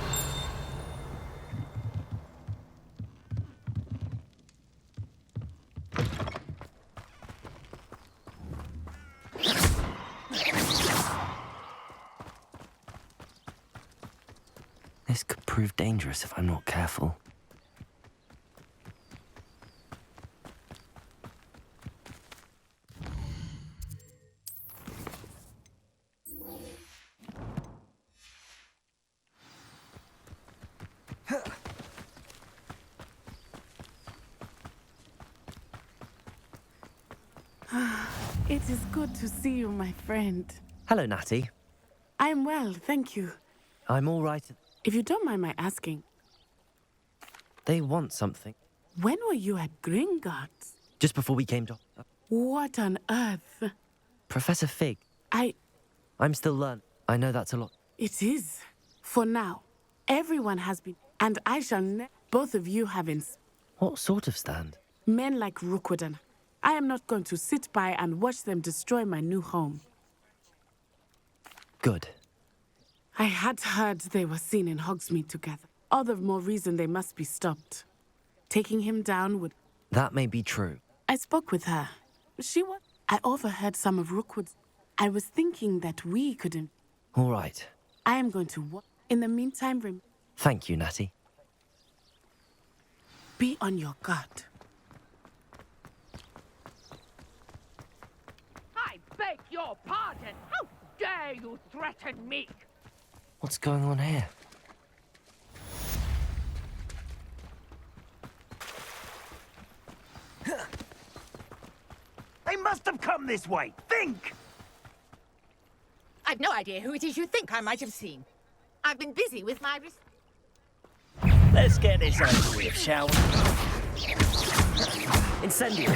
This could prove dangerous if I'm not careful. It is good to see you, my friend. Hello, Natty. I'm well, thank you. I'm all right. If you don't mind my asking, They want something. when were you at Gringotts? Just before we came to... What on earth? Professor Fig. I'm still learning. I know that's a lot. It is. For now. Everyone has been, and I shall both of you have What sort of stand? men like Rookwood and I am not going to sit by and watch them destroy my new home. Good. I had heard they were seen in Hogsmeade together. All the more reason they must be stopped. Taking him down would... That may be true. I spoke with her. She was... I overheard some of Rookwood's... I was thinking that we couldn't... All right. I am going to... In the meantime, Thank you, Natty. be on your guard. I beg your pardon! How dare you threaten me? What's going on here? must have come this way. Think! I've no idea who it is you think I might have seen. I've been busy with my... Let's get this over with, shall we? Incendio!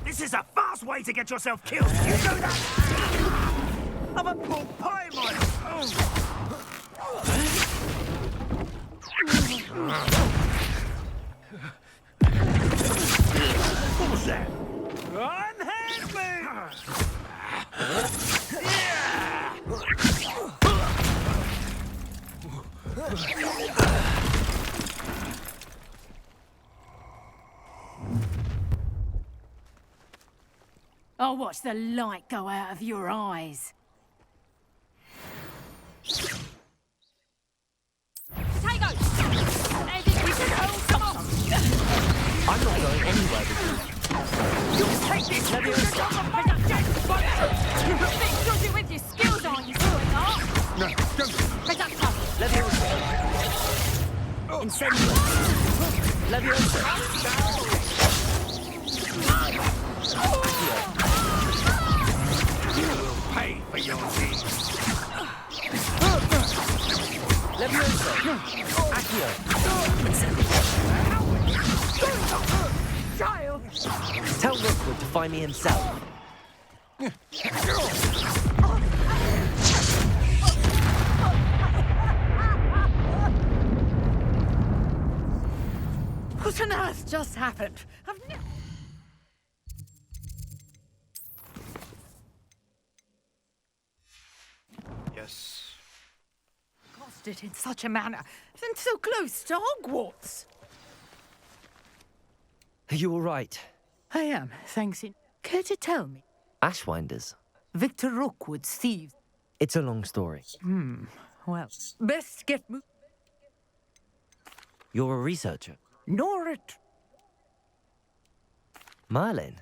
This is a fast way to get yourself killed. You know that? I'm a pork pie, What was that? Unhand me! I'll watch the light go out of your eyes. Potato! Anything we can hold? Come on! I'm not going anywhere with you. You'll take this! Let me Think you're doing with your skills, aren't you, sweetheart? No, don't! Potato! Leviosa! Incendio! Leviosa! You will pay for your deeds. Leviosa! Accio! Child! Tell Rookwood to find me himself. What on earth just happened? I've never... Yes. Crossed it in such a manner, and so close to Hogwarts. Are you all right? I am, thanks. Care to tell me? Ashwinders? Victor Rookwood's thieves. It's a long story. Well, best get moving. You're a researcher? Nor Merlin?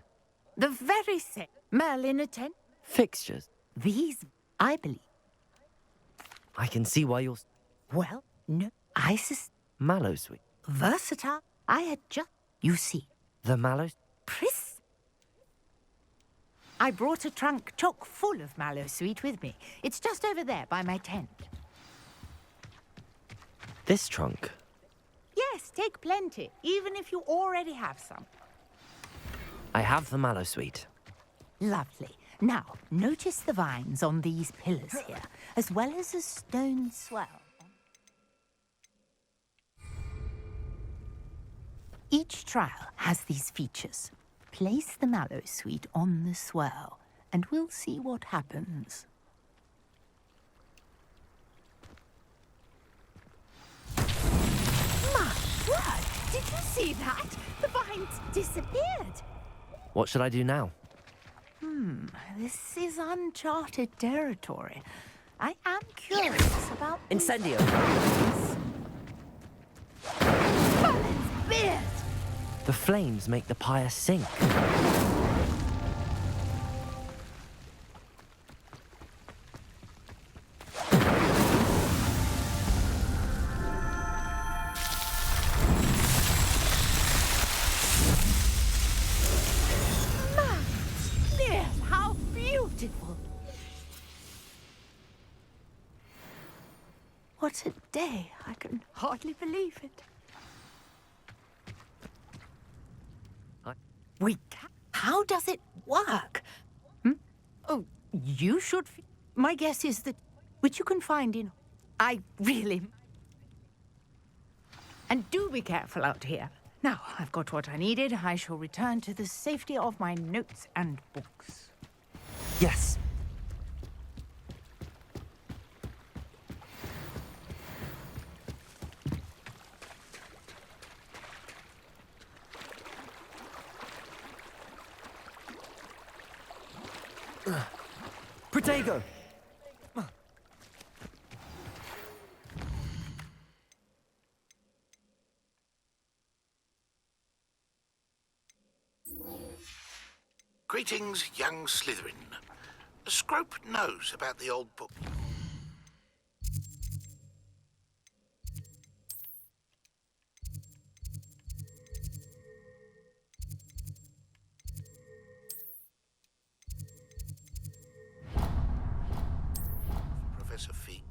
the very same. Merlin attend. Fixtures? These, I believe. I can see why you're... Well, no, Mallow Sweet. versatile. I had just... You see, The Mallow... I brought a trunk chock full of mallow sweet with me. It's just over there by my tent. This trunk? Yes, take plenty, even if you already have some. I have the Mallow Sweet. Lovely. Now, notice the vines on these pillars here, as well as a stone swell. Each trial has these features. Place the mallow sweet on the swell, and we'll see what happens. My word! Did you see that? The vines disappeared. What should I do now? This is uncharted territory. I am curious about... Incendio! Merlin's beard! The flames make the pyre sink. Yes, how beautiful! What a day! I can hardly believe it. We can. How does it work? Oh, you should. My guess is that which you can find in. I really. And do be careful out here. Now, I've got what I needed. I shall return to the safety of my notes and books. Yes. Protego! Greetings, young Slytherin. Scrope knows about the old book. Professor Fink.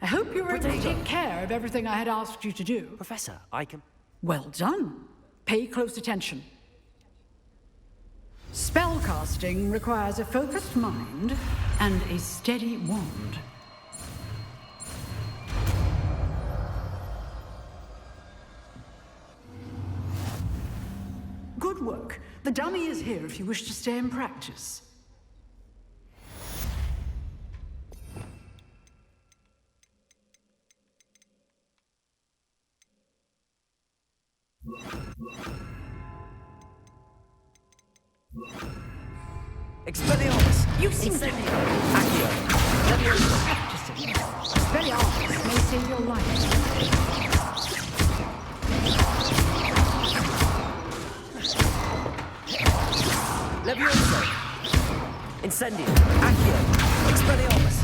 I hope you're able to take care of everything I had asked you to do. Professor, I can... Well done. Pay close attention. Spellcasting requires a focused mind and a steady wand. Good work. The dummy is here if you wish to stay and practice. Expelliarmus! You seem to be practicing. Expelliarmus may save your life. Levioso! Incendio! Accio! Expelliarmus!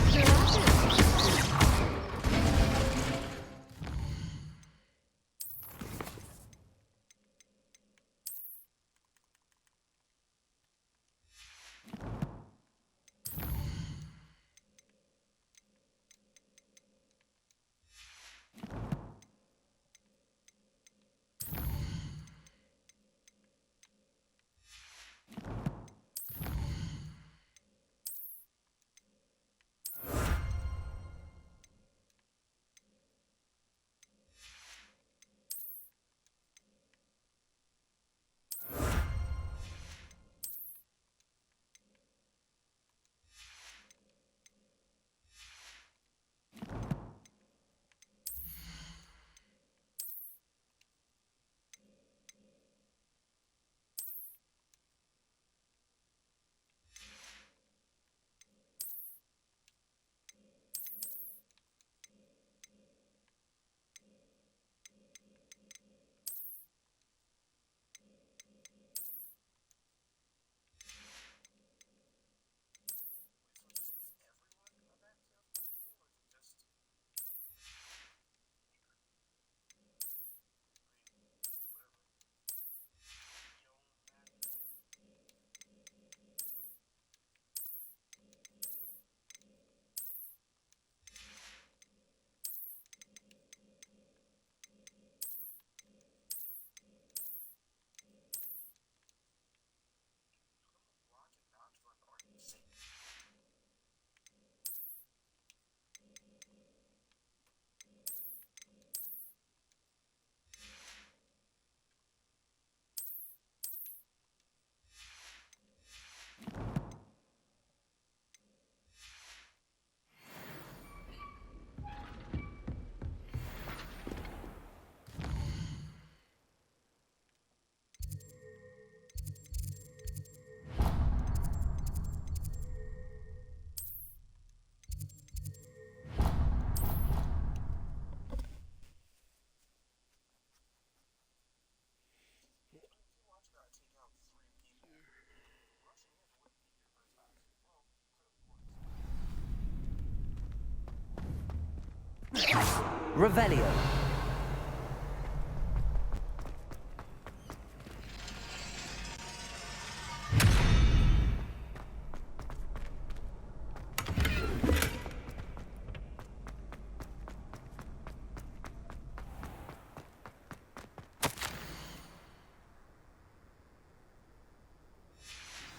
Revelio.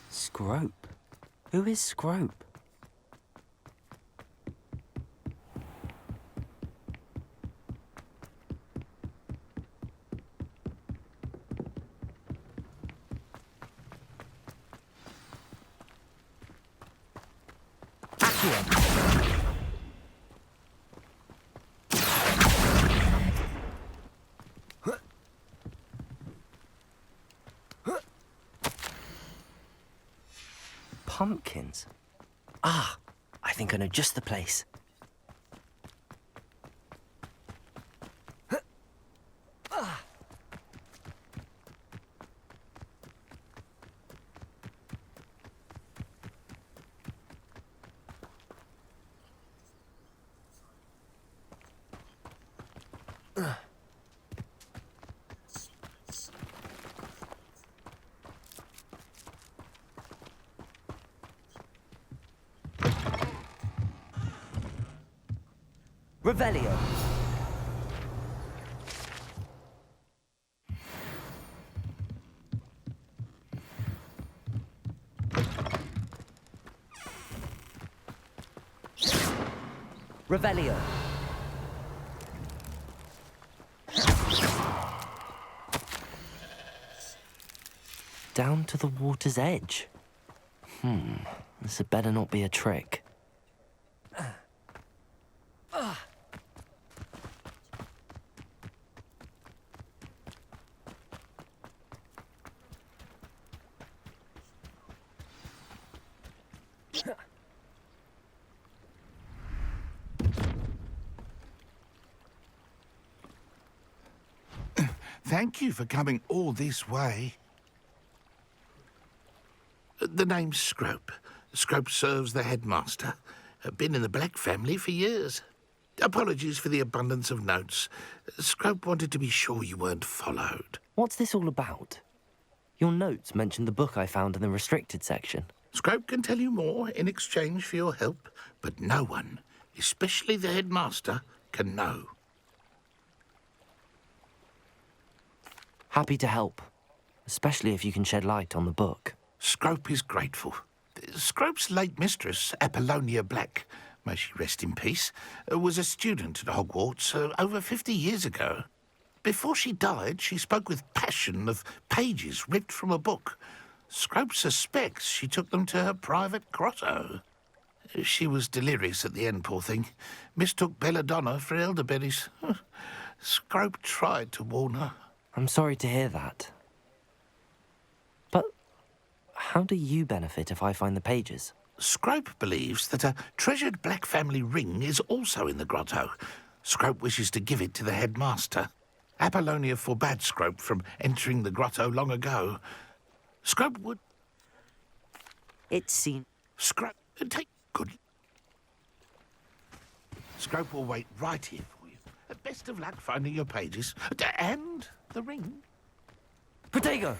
Scrope? Who is Scrope? Pumpkins? Ah, I think I know just the place. Revelio. Revelio. Down to the water's edge. This had better not be a trick. Thank you for coming all this way. The name's Scrope. Scrope serves the headmaster. Been in the Black family for years. Apologies for the abundance of notes. Scrope wanted to be sure you weren't followed. What's this all about? Your notes mentioned the book I found in the restricted section. Scrope can tell you more in exchange for your help, but no one, especially the headmaster, can know. Happy to help, especially if you can shed light on the book. Scrope is grateful. Scrope's late mistress, Apollonia Black, may she rest in peace, was a student at Hogwarts over 50 years ago. Before she died, she spoke with passion of pages ripped from a book. Scrope suspects she took them to her private grotto. She was delirious at the end, poor thing. Mistook belladonna for elderberries. Scrope tried to warn her. I'm sorry to hear that. But how do you benefit if I find the pages? Scrope believes that a treasured Black family ring is also in the grotto. Scrope wishes to give it to the headmaster. Apollonia forbade Scrope from entering the grotto long ago. Scrope would... It seems... Scrope... Take good... Scrope will wait right here for you. Best of luck finding your pages. And the ring. Protego!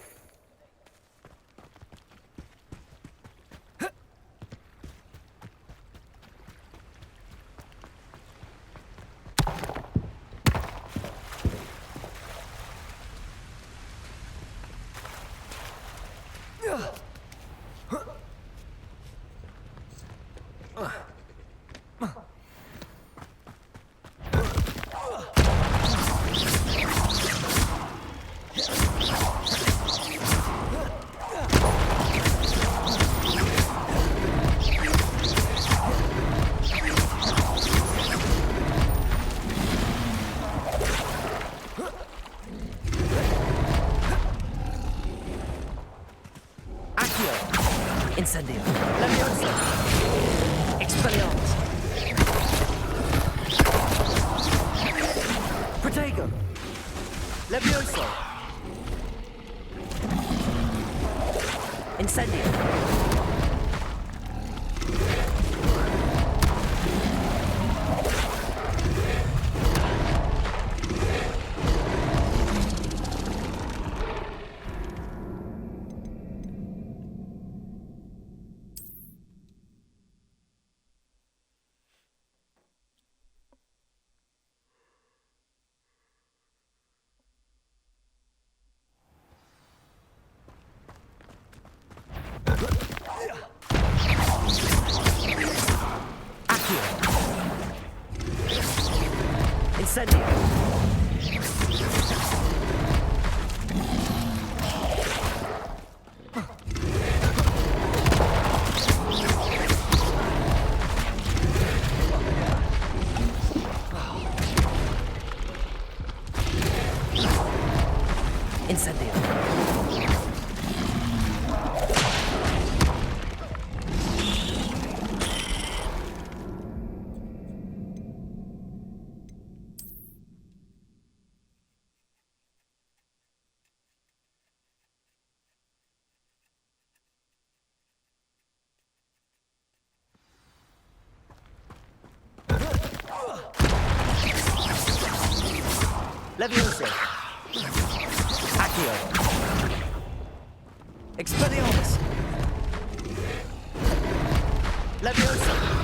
Incendio. Leviosa. Expel. Incendio! Incendio! Levioso! Accio! Expelliarmus! Levioso!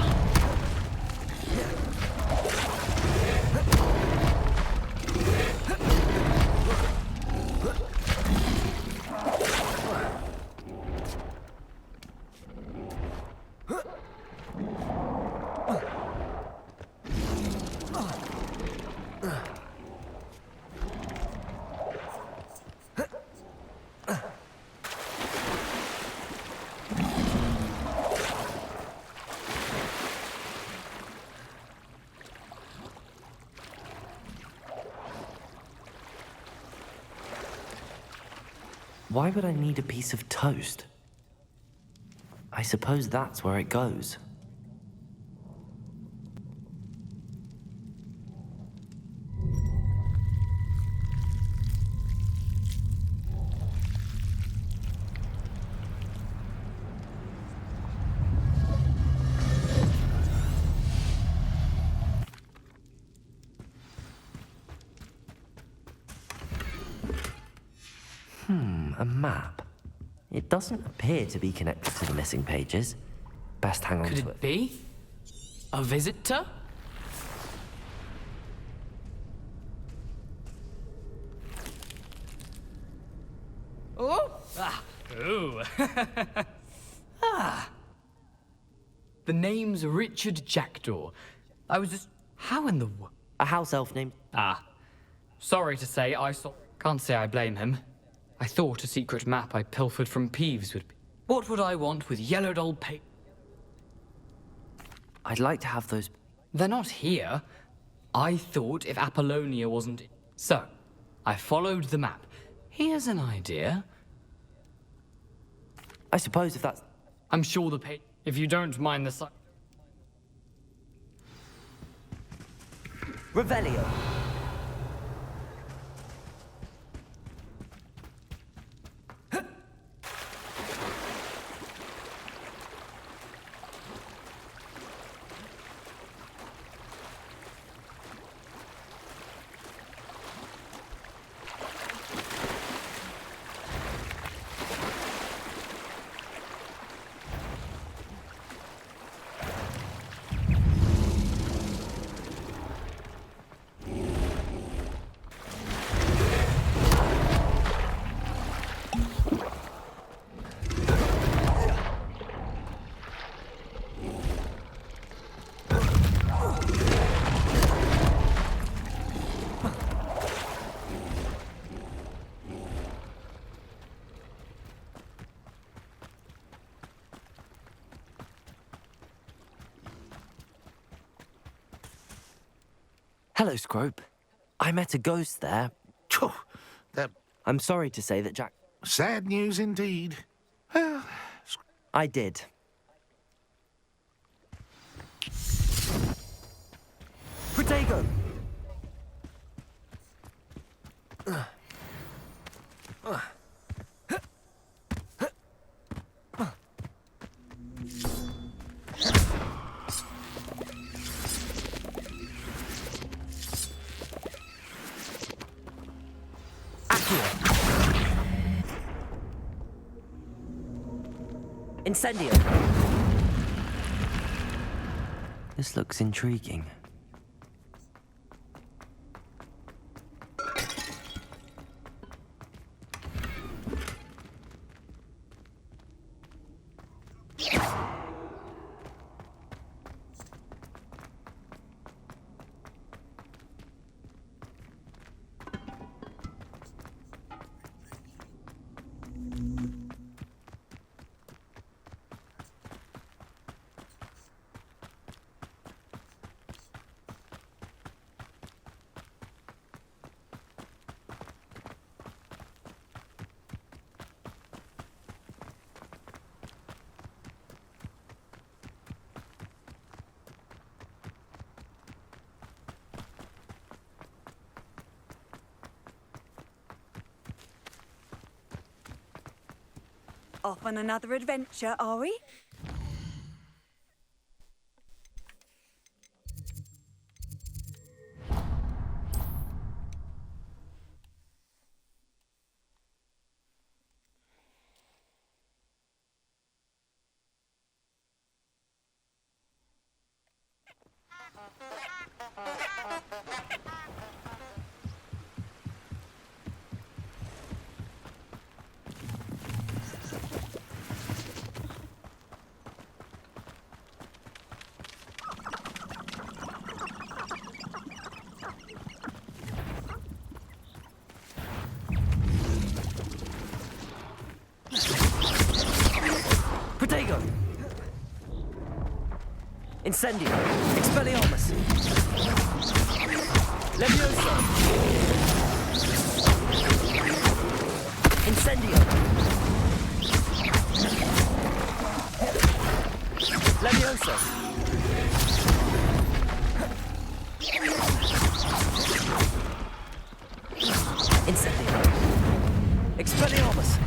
Why would I need a piece of toast? I suppose that's where it goes. A map. It doesn't appear to be connected to the missing pages. Best hang on Could to it be? A visitor? Oh! Ah! Ooh! Ah! The name's Richard Jackdaw. I was just... How in the... A house elf named... Ah. Sorry to say, I saw... Can't say I blame him. I thought a secret map I pilfered from Peeves would be... What would I want with yellowed old paper? I'd like to have those... They're not here. I thought if Apollonia wasn't... So, I followed the map. Here's an idea. I suppose if that's... I'm sure the page... If you don't mind the... Revelio! Hello, Scrope. I met a ghost there. I'm sorry to say that Jack... Sad news indeed. Well... I did. Protego! Incendio! This looks intriguing. Off on another adventure, are we? Protego! Incendio! Expelliarmus! Levioso! Incendio! Levioso! Incendio! Expelliarmus!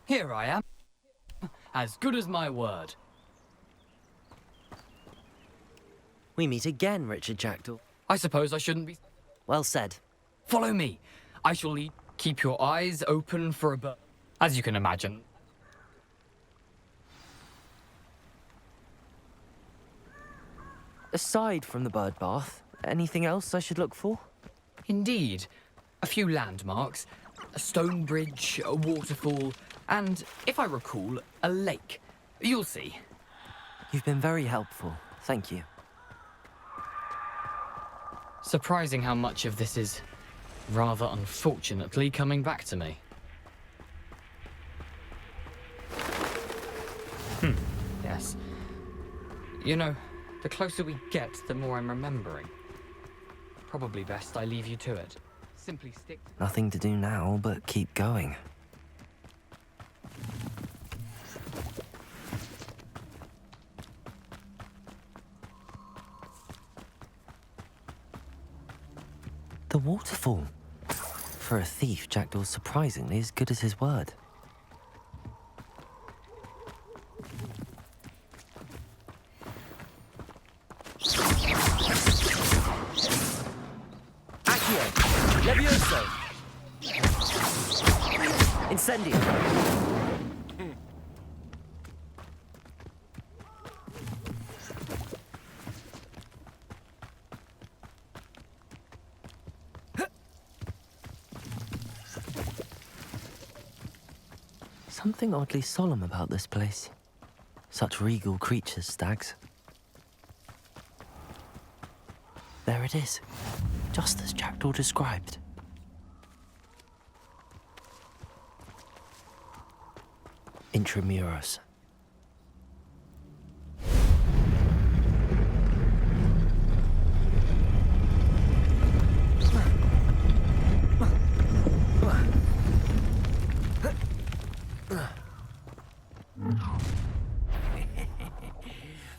Here I am. As good as my word. We meet again, Richard Jackdaw. I suppose I shouldn't be... Well said. Follow me. I shall keep your eyes open for a bird. As you can imagine. Aside from the bird bath, anything else I should look for? Indeed. A few landmarks. A stone bridge, a waterfall, and, if I recall, a lake. You'll see. You've been very helpful. Thank you. Surprising how much of this is, rather unfortunately, coming back to me. Yes. You know, the closer we get, the more I'm remembering. Probably best I leave you to it. Simply stick to... Nothing to do now but keep going. The waterfall. For a thief, Jackdaw's surprisingly as good as his word. Accio! Levioso! Incendio! Something oddly solemn about this place. Such regal creatures, stags. There it is, just as Jackdaw described. Intramuros.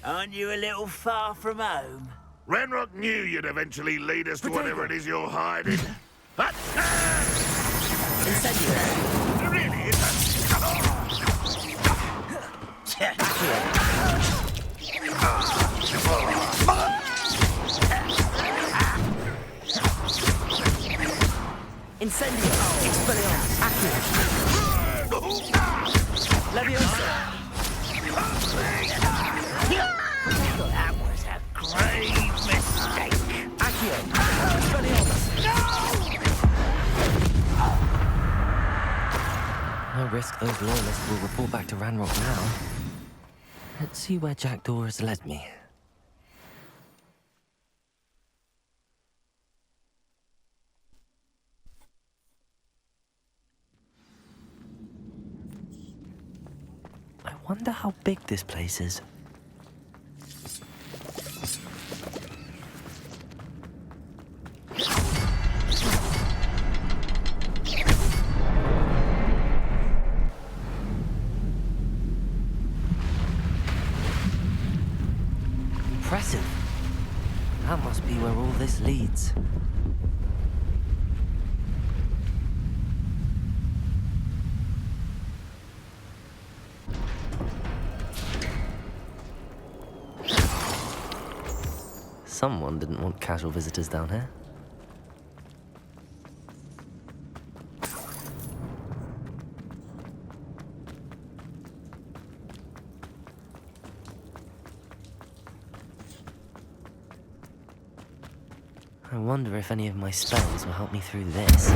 Aren't you a little far from home? Renrock knew you'd eventually lead us to whatever it is you're hiding. Incendio! Really is Incendio! Expelliarmus! Accio! Leviosa! That was a grave mistake. Accio! Expelliarmus! No risk those loyalists will report back to Ranrock now. Let's see where Jackdaw has led me. Wonder how big this place is. Impressive. That must be where all this leads. Someone didn't want casual visitors down here. I wonder if any of my spells will help me through this.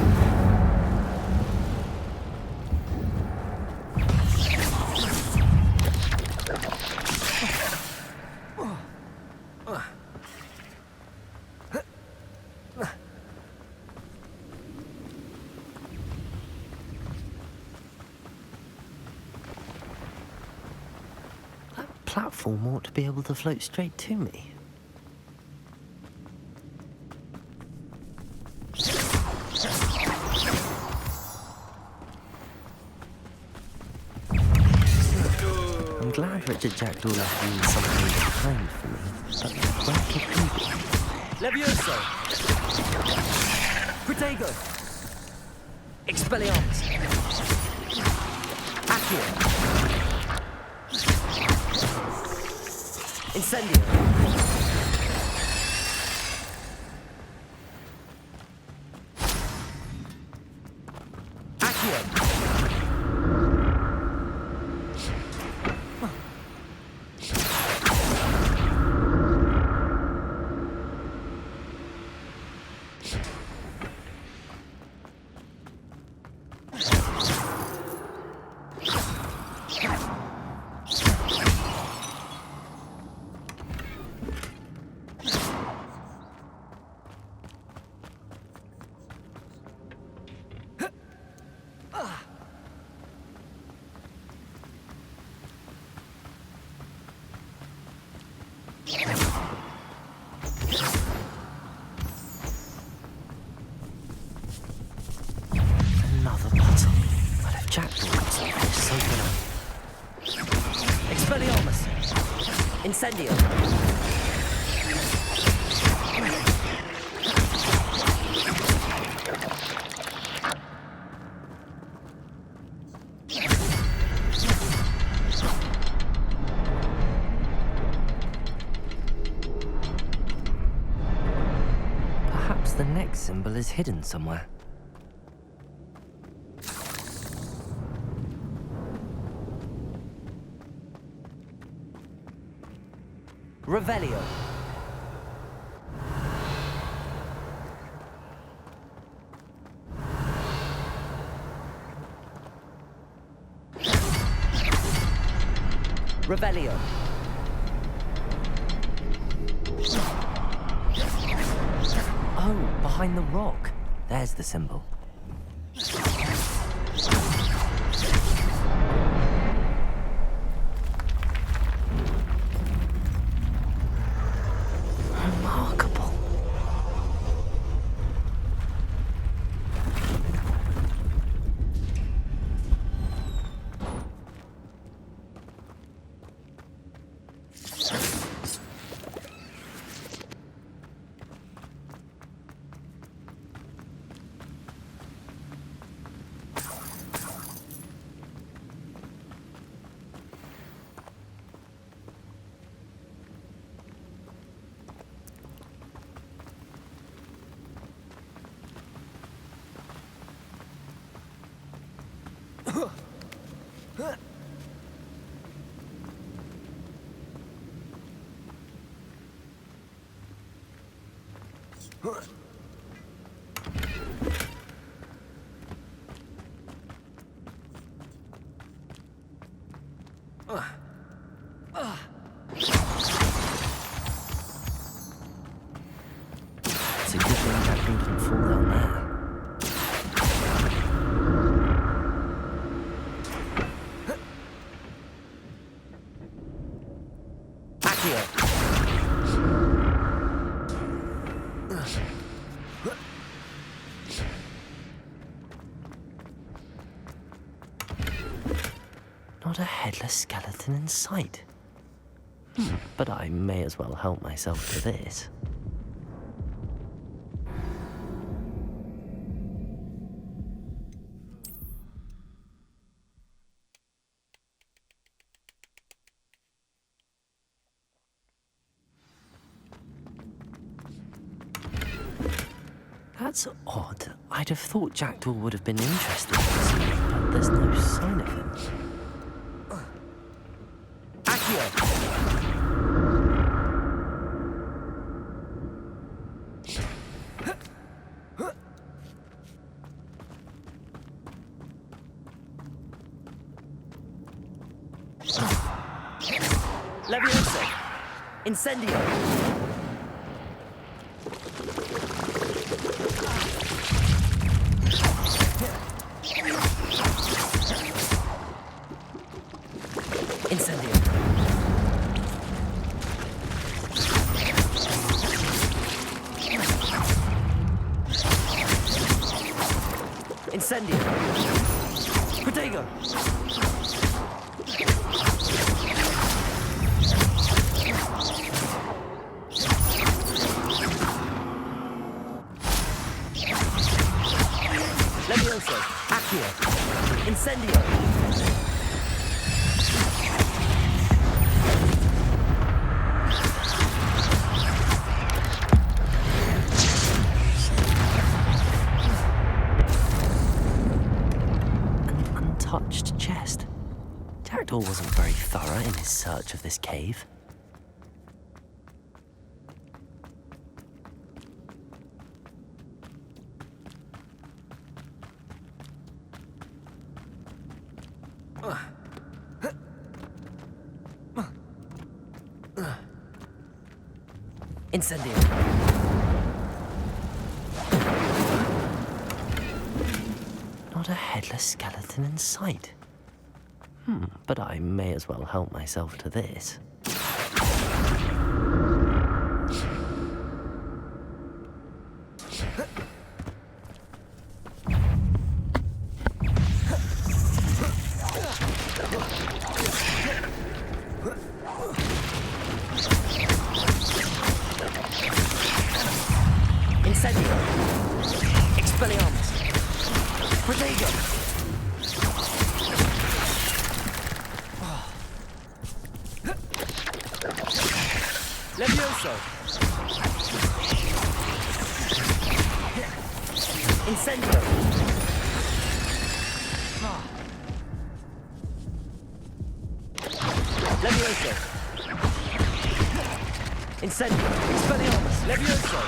That platform ought to be able to float straight to me. I'm glad Richard Jackdaw left me something behind for me, but where could he be? Levioso! Protego! Expelliarmus! Accio! Incendio! Accio! Another puzzle. But if Jackdaw could solve this, so can I. Expelliarmus! Incendio! Perhaps the next symbol is hidden somewhere. Revelio! Revelio! Oh, behind the rock. There's the symbol. Remarkable. It's a good thing Jackdaw didn't fall down there. Not a headless skeleton in sight. But I may as well help myself to this. That's odd. I'd have thought Jackdaw would have been interested in this, but there's no sign of him. Levioso! Incendio! Incendio! Incendio! Protego! Levioso! Accio! Incendio! Untouched chest. Jackdaw wasn't very thorough in his search of this cave. Incendio! Not a headless skeleton in sight. But I may as well help myself to this. Incendio! Expelliarmus! Protego! Levioso! Incendio! Levioso! Incendio! Expelliarmus! Levioso!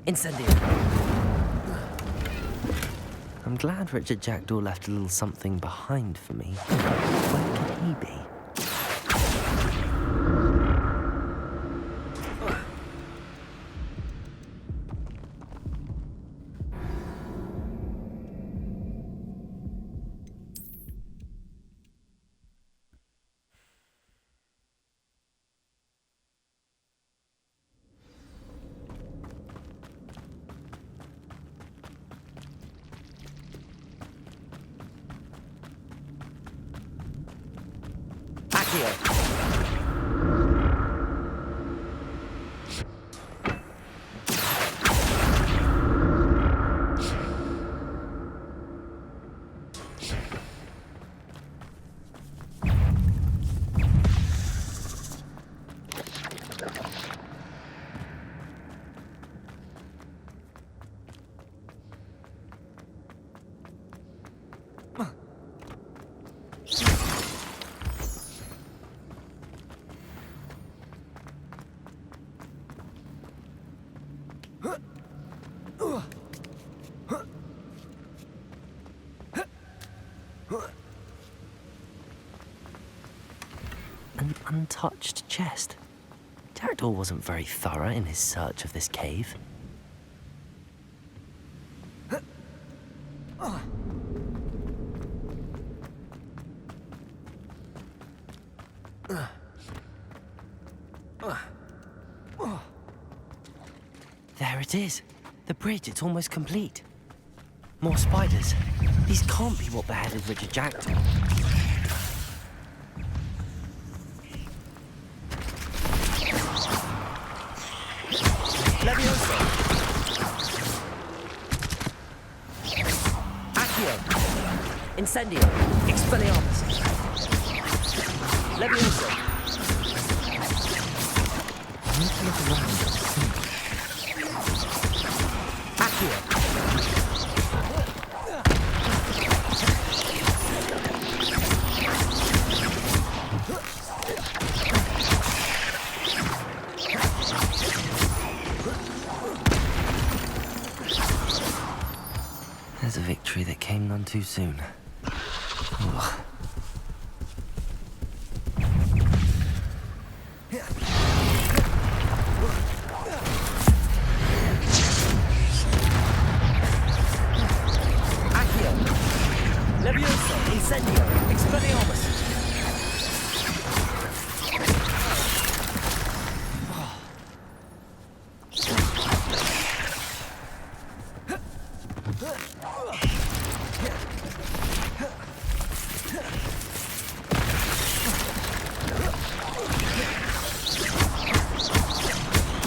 Incendio! I'm glad Richard Jackdaw left a little something behind for me. Where could he be? untouched chest. Jackdaw wasn't very thorough in his search of this cave. There it is. The bridge, it's almost complete. More spiders. These can't be what beheaded Richard Jackdaw. Levioso. Accio. Incendio. Expelliarmus. Levioso. I need to look around and see. Accio. There's a victory that came none too soon. Ugh. Accio. Levioso. Incendio. Expelliarmus.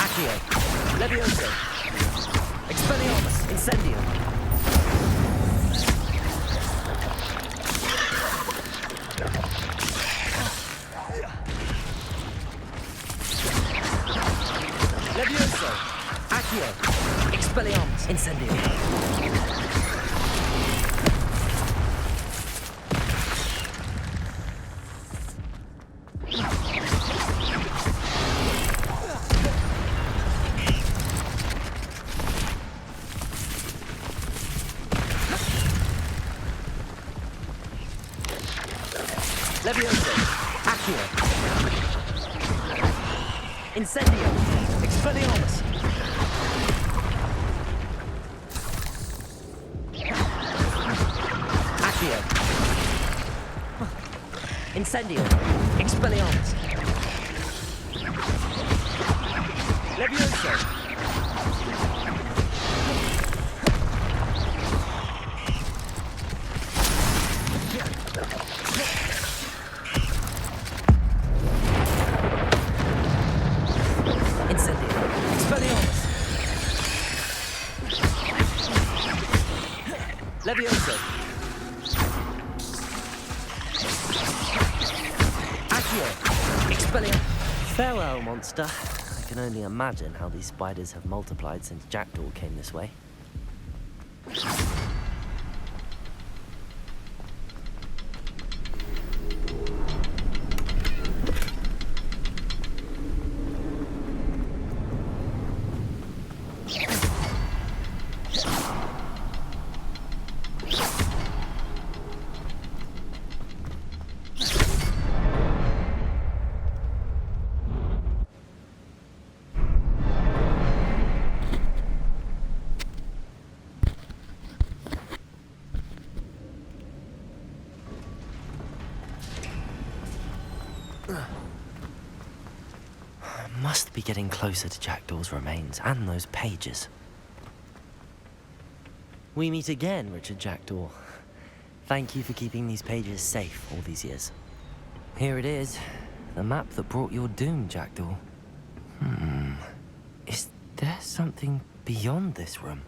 Accio. Levioso. Expelliarmus. Incendio. Levioso. Accio. Expelliarmus. Incendio. Levioso. Accio. Incendio. Expelliarmus. Accio. Incendio. Expelliarmus. Levioso. Incendio. Expelliarmus. Levioso. Accio. Expelliarmus. Farewell, monster. I can only imagine how these spiders have multiplied since Jackdaw came this way. Must be getting closer to Jackdaw's remains and those pages. We meet again, Richard Jackdaw. Thank you for keeping these pages safe all these years. Here it is, the map that brought your doom, Jackdaw. Is there something beyond this room?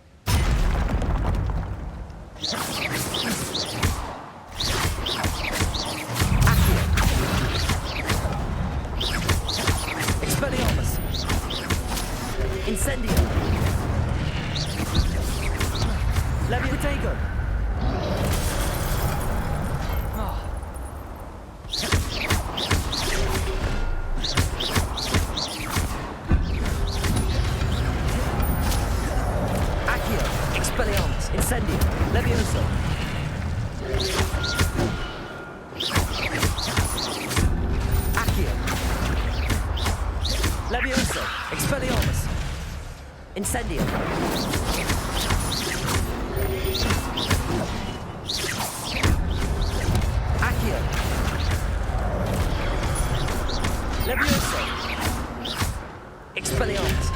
Expelliarmus. Incendio. Leviotago. Accio. Expelliarmus. Incendio. Levioso. Accio. Expelliarmus. Incendio. Accio. Levioso. Expelliarmus.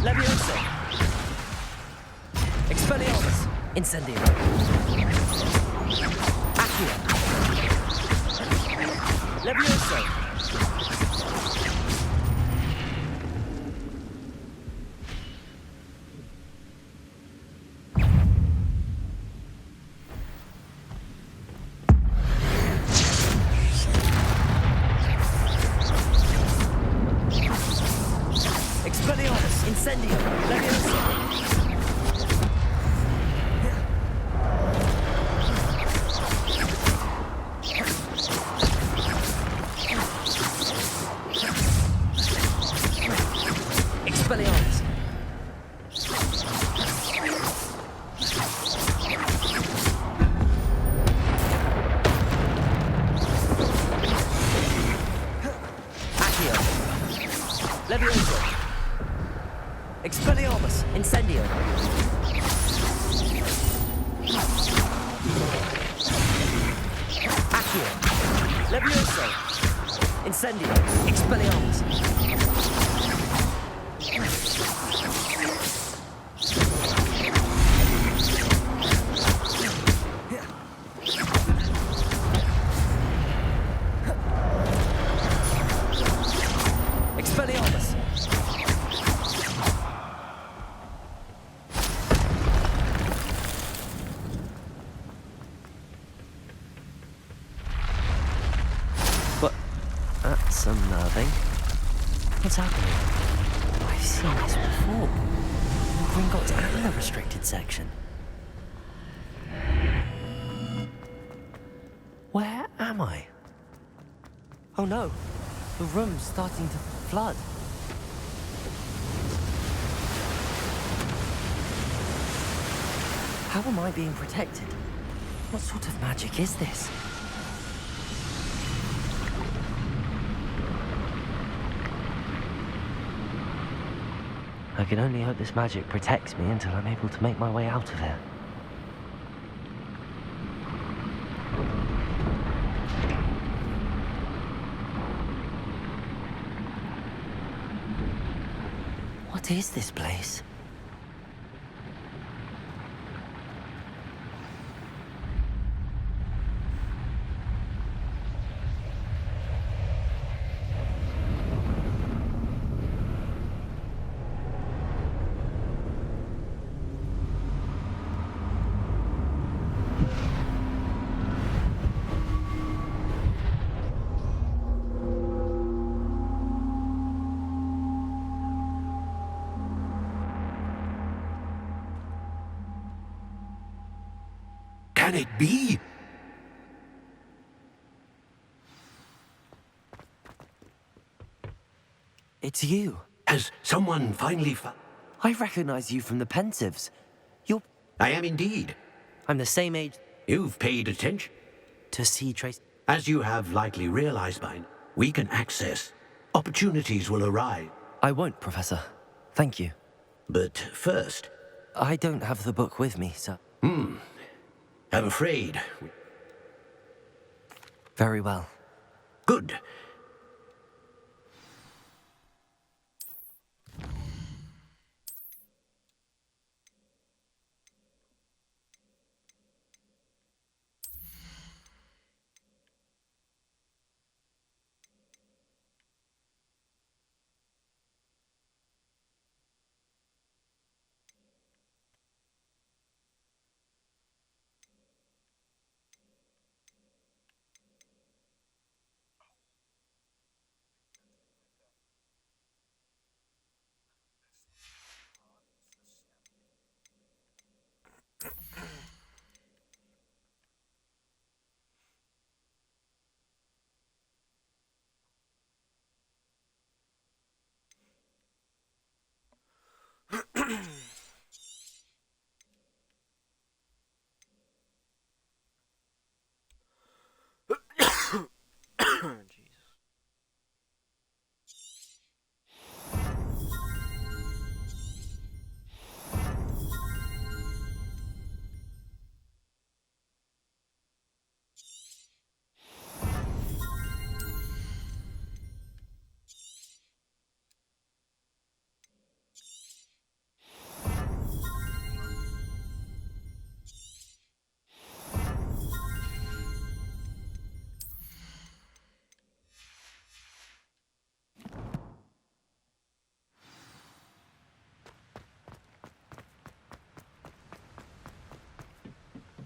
Levioso. Expelliarmus. Incendio. Accio. Levioso. Expelliarmus. Incendio. Levioso. Expelliarmus. Accio. Levioso. Expelliarmus. Incendio. Accio. Levioso. Incendio. Expelliarmus. Expelliarmus. But that's unnerving. What's happening? I've seen this before. Gringotts and the restricted section. Where am I? Oh no, the room's starting to flood. How am I being protected? What sort of magic is this? I can only hope this magic protects me until I'm able to make my way out of here. What is this place? Can it be? It's you. Has someone finally I recognize you from the Pensives. You're... I am indeed. I'm the same age... You've paid attention. To see Trace... As you have likely realized by now, we can access. Opportunities will arise. I won't, Professor. Thank you. But first... I don't have the book with me, so... I'm afraid... Very well. Good.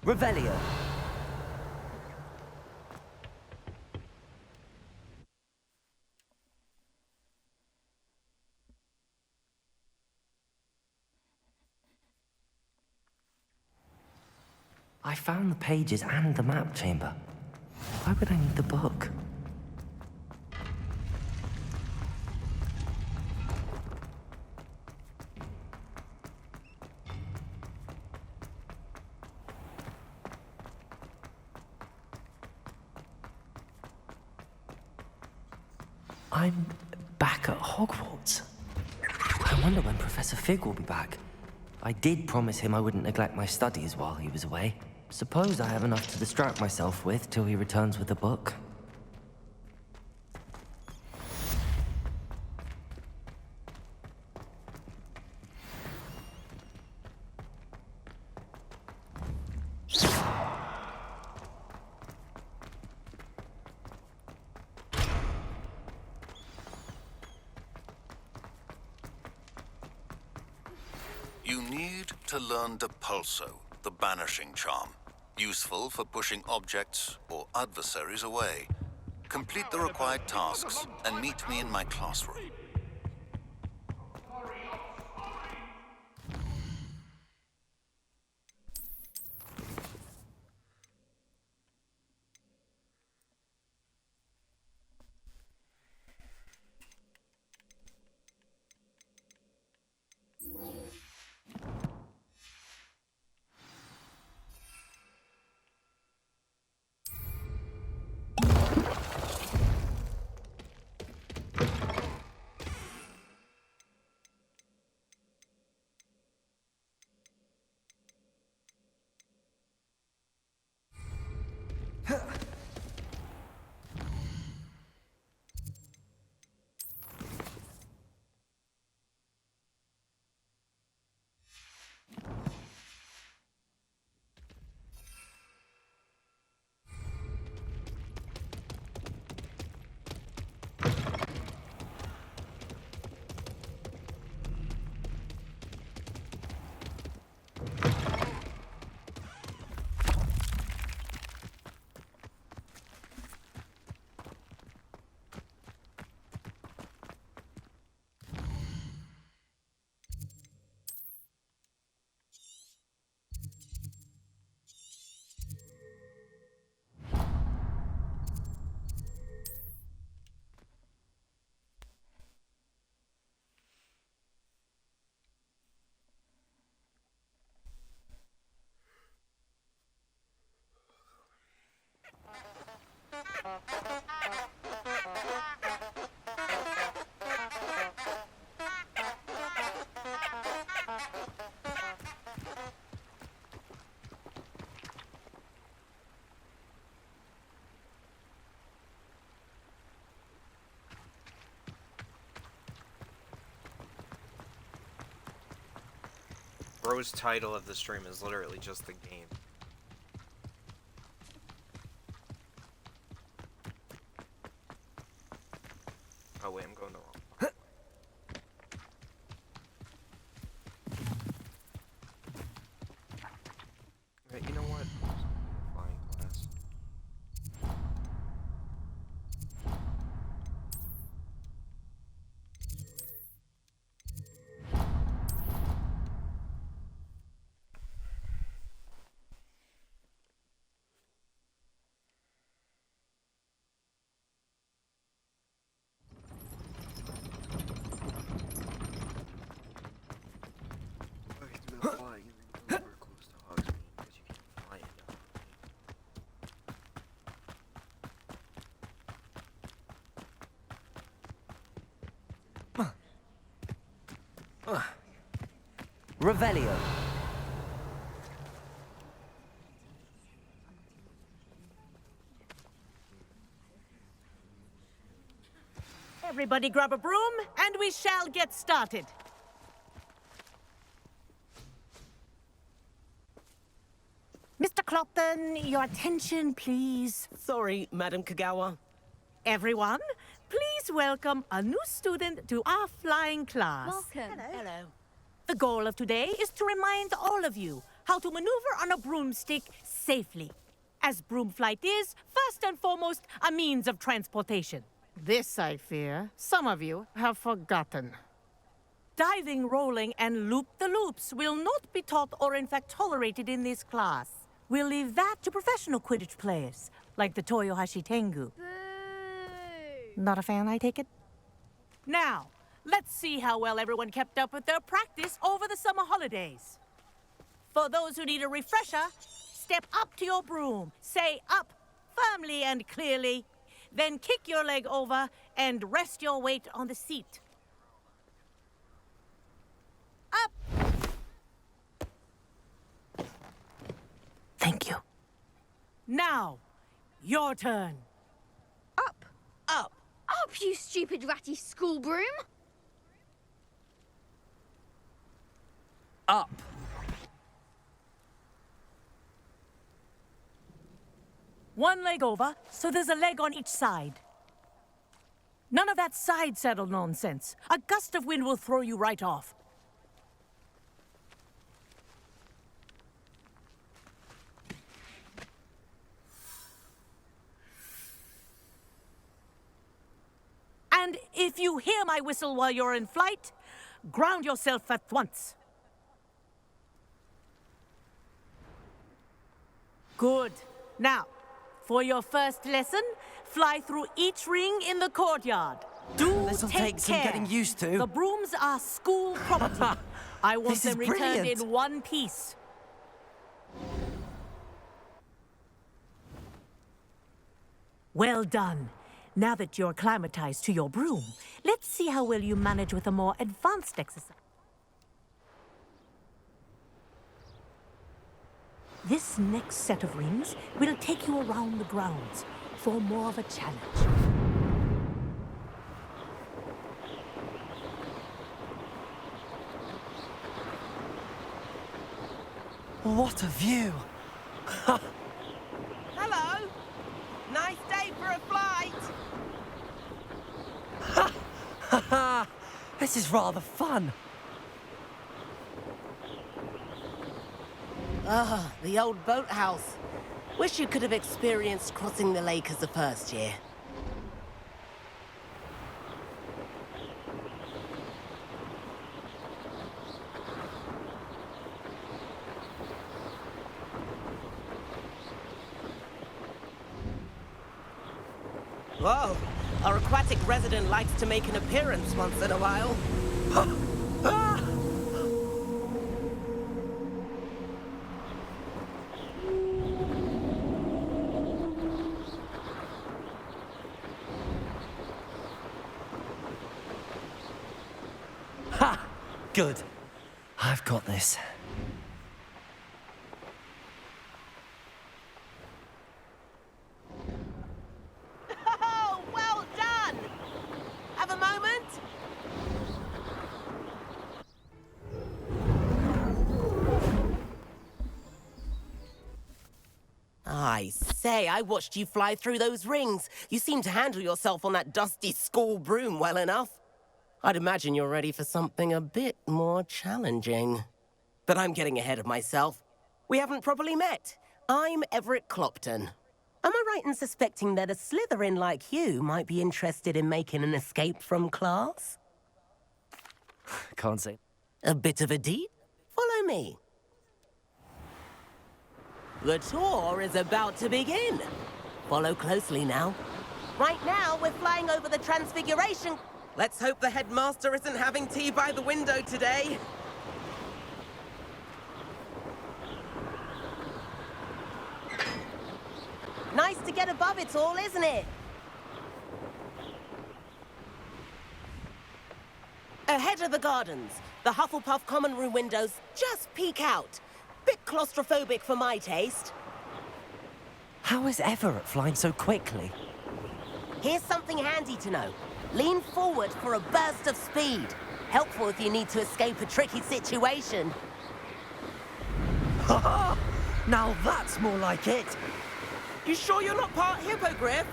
Revelio. I found the pages and the map chamber. Why would I need the book? I'm back at Hogwarts. I wonder when Professor Fig will be back. I did promise him I wouldn't neglect my studies while he was away. Suppose I have enough to distract myself with till he returns with the book. You need to learn Depulso, the banishing charm. Useful for pushing objects or adversaries away. Complete the required tasks and meet me in my classroom. Bro's title of the stream is literally just the game. Oh wait, I'm going the wrong. Right, you know what? Flying class. Revelio. Everybody grab a broom, and we shall get started. Mr. Clopton, your attention, please. Sorry, Madam Kagawa. Everyone, please welcome a new student to our flying class. Welcome. Hello. The goal of today is to remind all of you how to maneuver on a broomstick safely. As broom flight is, first and foremost, a means of transportation. This, I fear, some of you have forgotten. Diving, rolling, and loop-the-loops will not be taught or in fact tolerated in this class. We'll leave that to professional Quidditch players, like the Toyohashi Tengu. Not a fan, I take it? Now, let's see how well everyone kept up with their practice over the summer holidays. For those who need a refresher, step up to your broom, say up firmly and clearly, then kick your leg over and rest your weight on the seat. Up! Thank you. Now, your turn. Up, you stupid ratty school broom! Up. One leg over, so there's a leg on each side. None of that side saddle nonsense. A gust of wind will throw you right off. And if you hear my whistle while you're in flight, ground yourself at once. Good. Now, for your first lesson, fly through each ring in the courtyard. This'll take some getting used to. The brooms are school property. I want This is them returned brilliant. in one piece. Well done. Now that you're acclimatized to your broom, let's see how well you manage with a more advanced exercise. This next set of rings will take you around the grounds for more of a challenge. What a view! Hello! Nice day for a flight! This is rather fun. Ah, the old boathouse. Wish you could have experienced crossing the lake as a first year. Whoa, our aquatic resident likes to make an appearance once in a while. Ha! Good. I've got this. Oh, well done! Have a moment? I say, I watched you fly through those rings. You seem to handle yourself on that dusty school broom well enough. I'd imagine you're ready for something a bit more challenging. But I'm getting ahead of myself. We haven't properly met. I'm Everett Clopton. Am I right in suspecting that a Slytherin like you might be interested in making an escape from class? Can't say. A bit of a deed? Follow me. The tour is about to begin. Follow closely now. Right now, we're flying over the Transfiguration. Let's hope the headmaster isn't having tea by the window today. Nice to get above it all, isn't it? Ahead of the gardens, the Hufflepuff common room windows just peek out. Bit claustrophobic for my taste. How is Everett flying so quickly? Here's something handy to know. Lean forward for a burst of speed. Helpful if you need to escape a tricky situation. Ha ha! Now that's more like it. You sure you're not part hippogriff?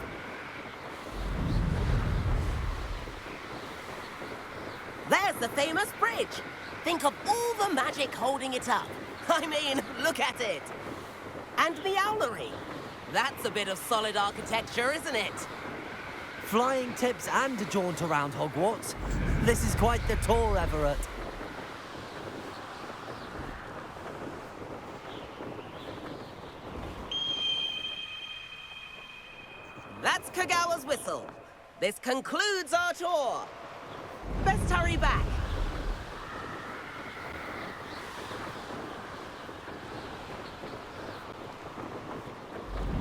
There's the famous bridge. Think of all the magic holding it up. I mean, look at it. And the owlery. That's a bit of solid architecture, isn't it? Flying tips and a jaunt around Hogwarts. This is quite the tour, Everett. That's Kagawa's whistle. This concludes our tour. Best hurry back.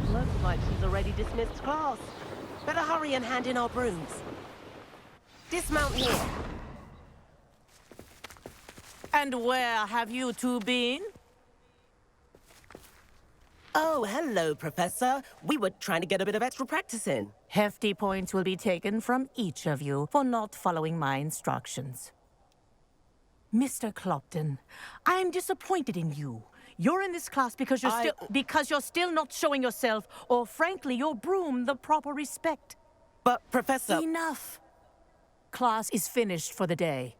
Looks like she's already dismissed class. Better hurry and hand in our brooms. Dismount here. And where have you two been? Oh, hello, Professor. We were trying to get a bit of extra practice in. Hefty points will be taken from each of you for not following my instructions. Mr. Clopton, I'm disappointed in you. You're in this class because you're still not showing yourself, or frankly, your broom the proper respect. But, Professor... Enough. Class is finished for the day.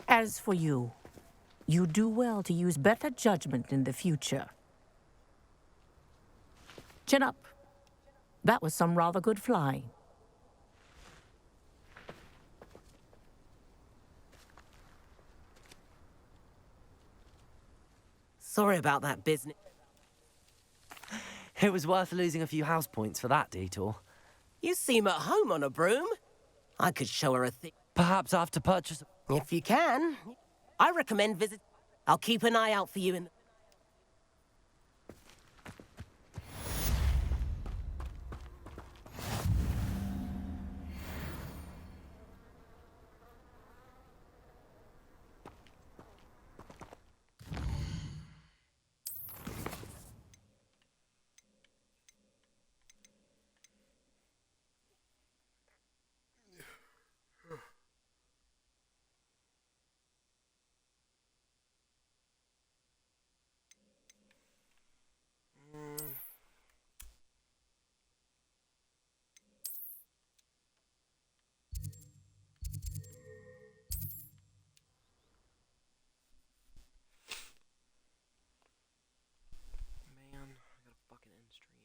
As for you, you do well to use better judgment in the future. Chin up. That was some rather good flying. Sorry about that business. It was worth losing a few house points for that detour. You seem at home on a broom. I could show her a thing. Perhaps after purchase... If you can. I recommend visit. I'll keep an eye out for you in... Man, I gotta fucking end stream.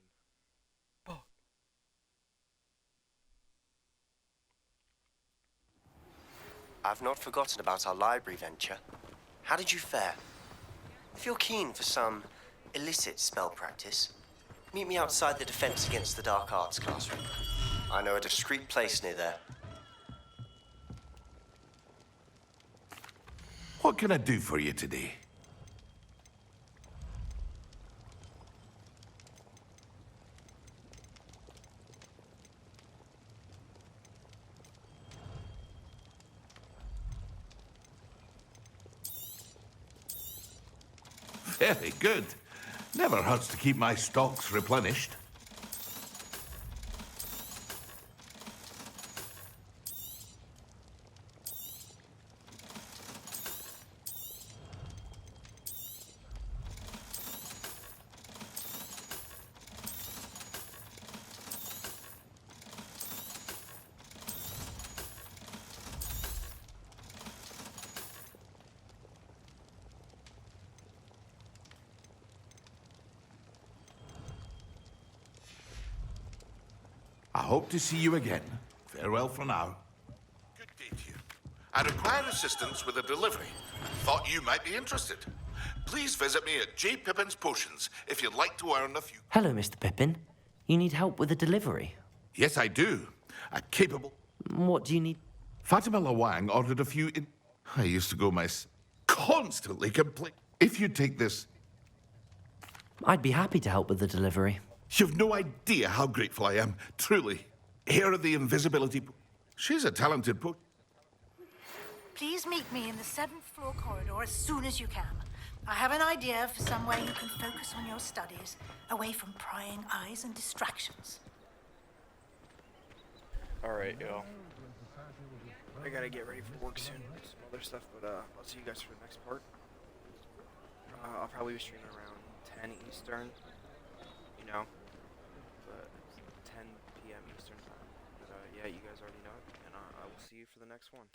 Oh. I've not forgotten about our library venture. How did you fare? If you're keen for some illicit spell practice, meet me outside the Defense Against the Dark Arts classroom. I know a discreet place near there. What can I do for you today? Very good. Never hurts to keep my stocks replenished. I hope to see you again. Farewell for now. Good day to you. I require assistance with a delivery. Thought you might be interested. Please visit me at J. Pippin's Potions if you'd like to earn a few... Hello, Mr. Pippin. You need help with a delivery? Yes, I do. A capable... What do you need? Fatima Lawang ordered a few in... I used to go constantly complain. If you take this... I'd be happy to help with the delivery. You've no idea how grateful I am, truly. Heir of the invisibility... She's a talented Please meet me in the 7th floor corridor as soon as you can. I have an idea for some way you can focus on your studies, away from prying eyes and distractions. Alright, yo. I gotta get ready for work soon. Some other stuff, but I'll see you guys for the next part. I'll probably be streaming around 10 Eastern. You know? But 10 p.m. Eastern time. But yeah, you guys already know it. And I will see you for the next one.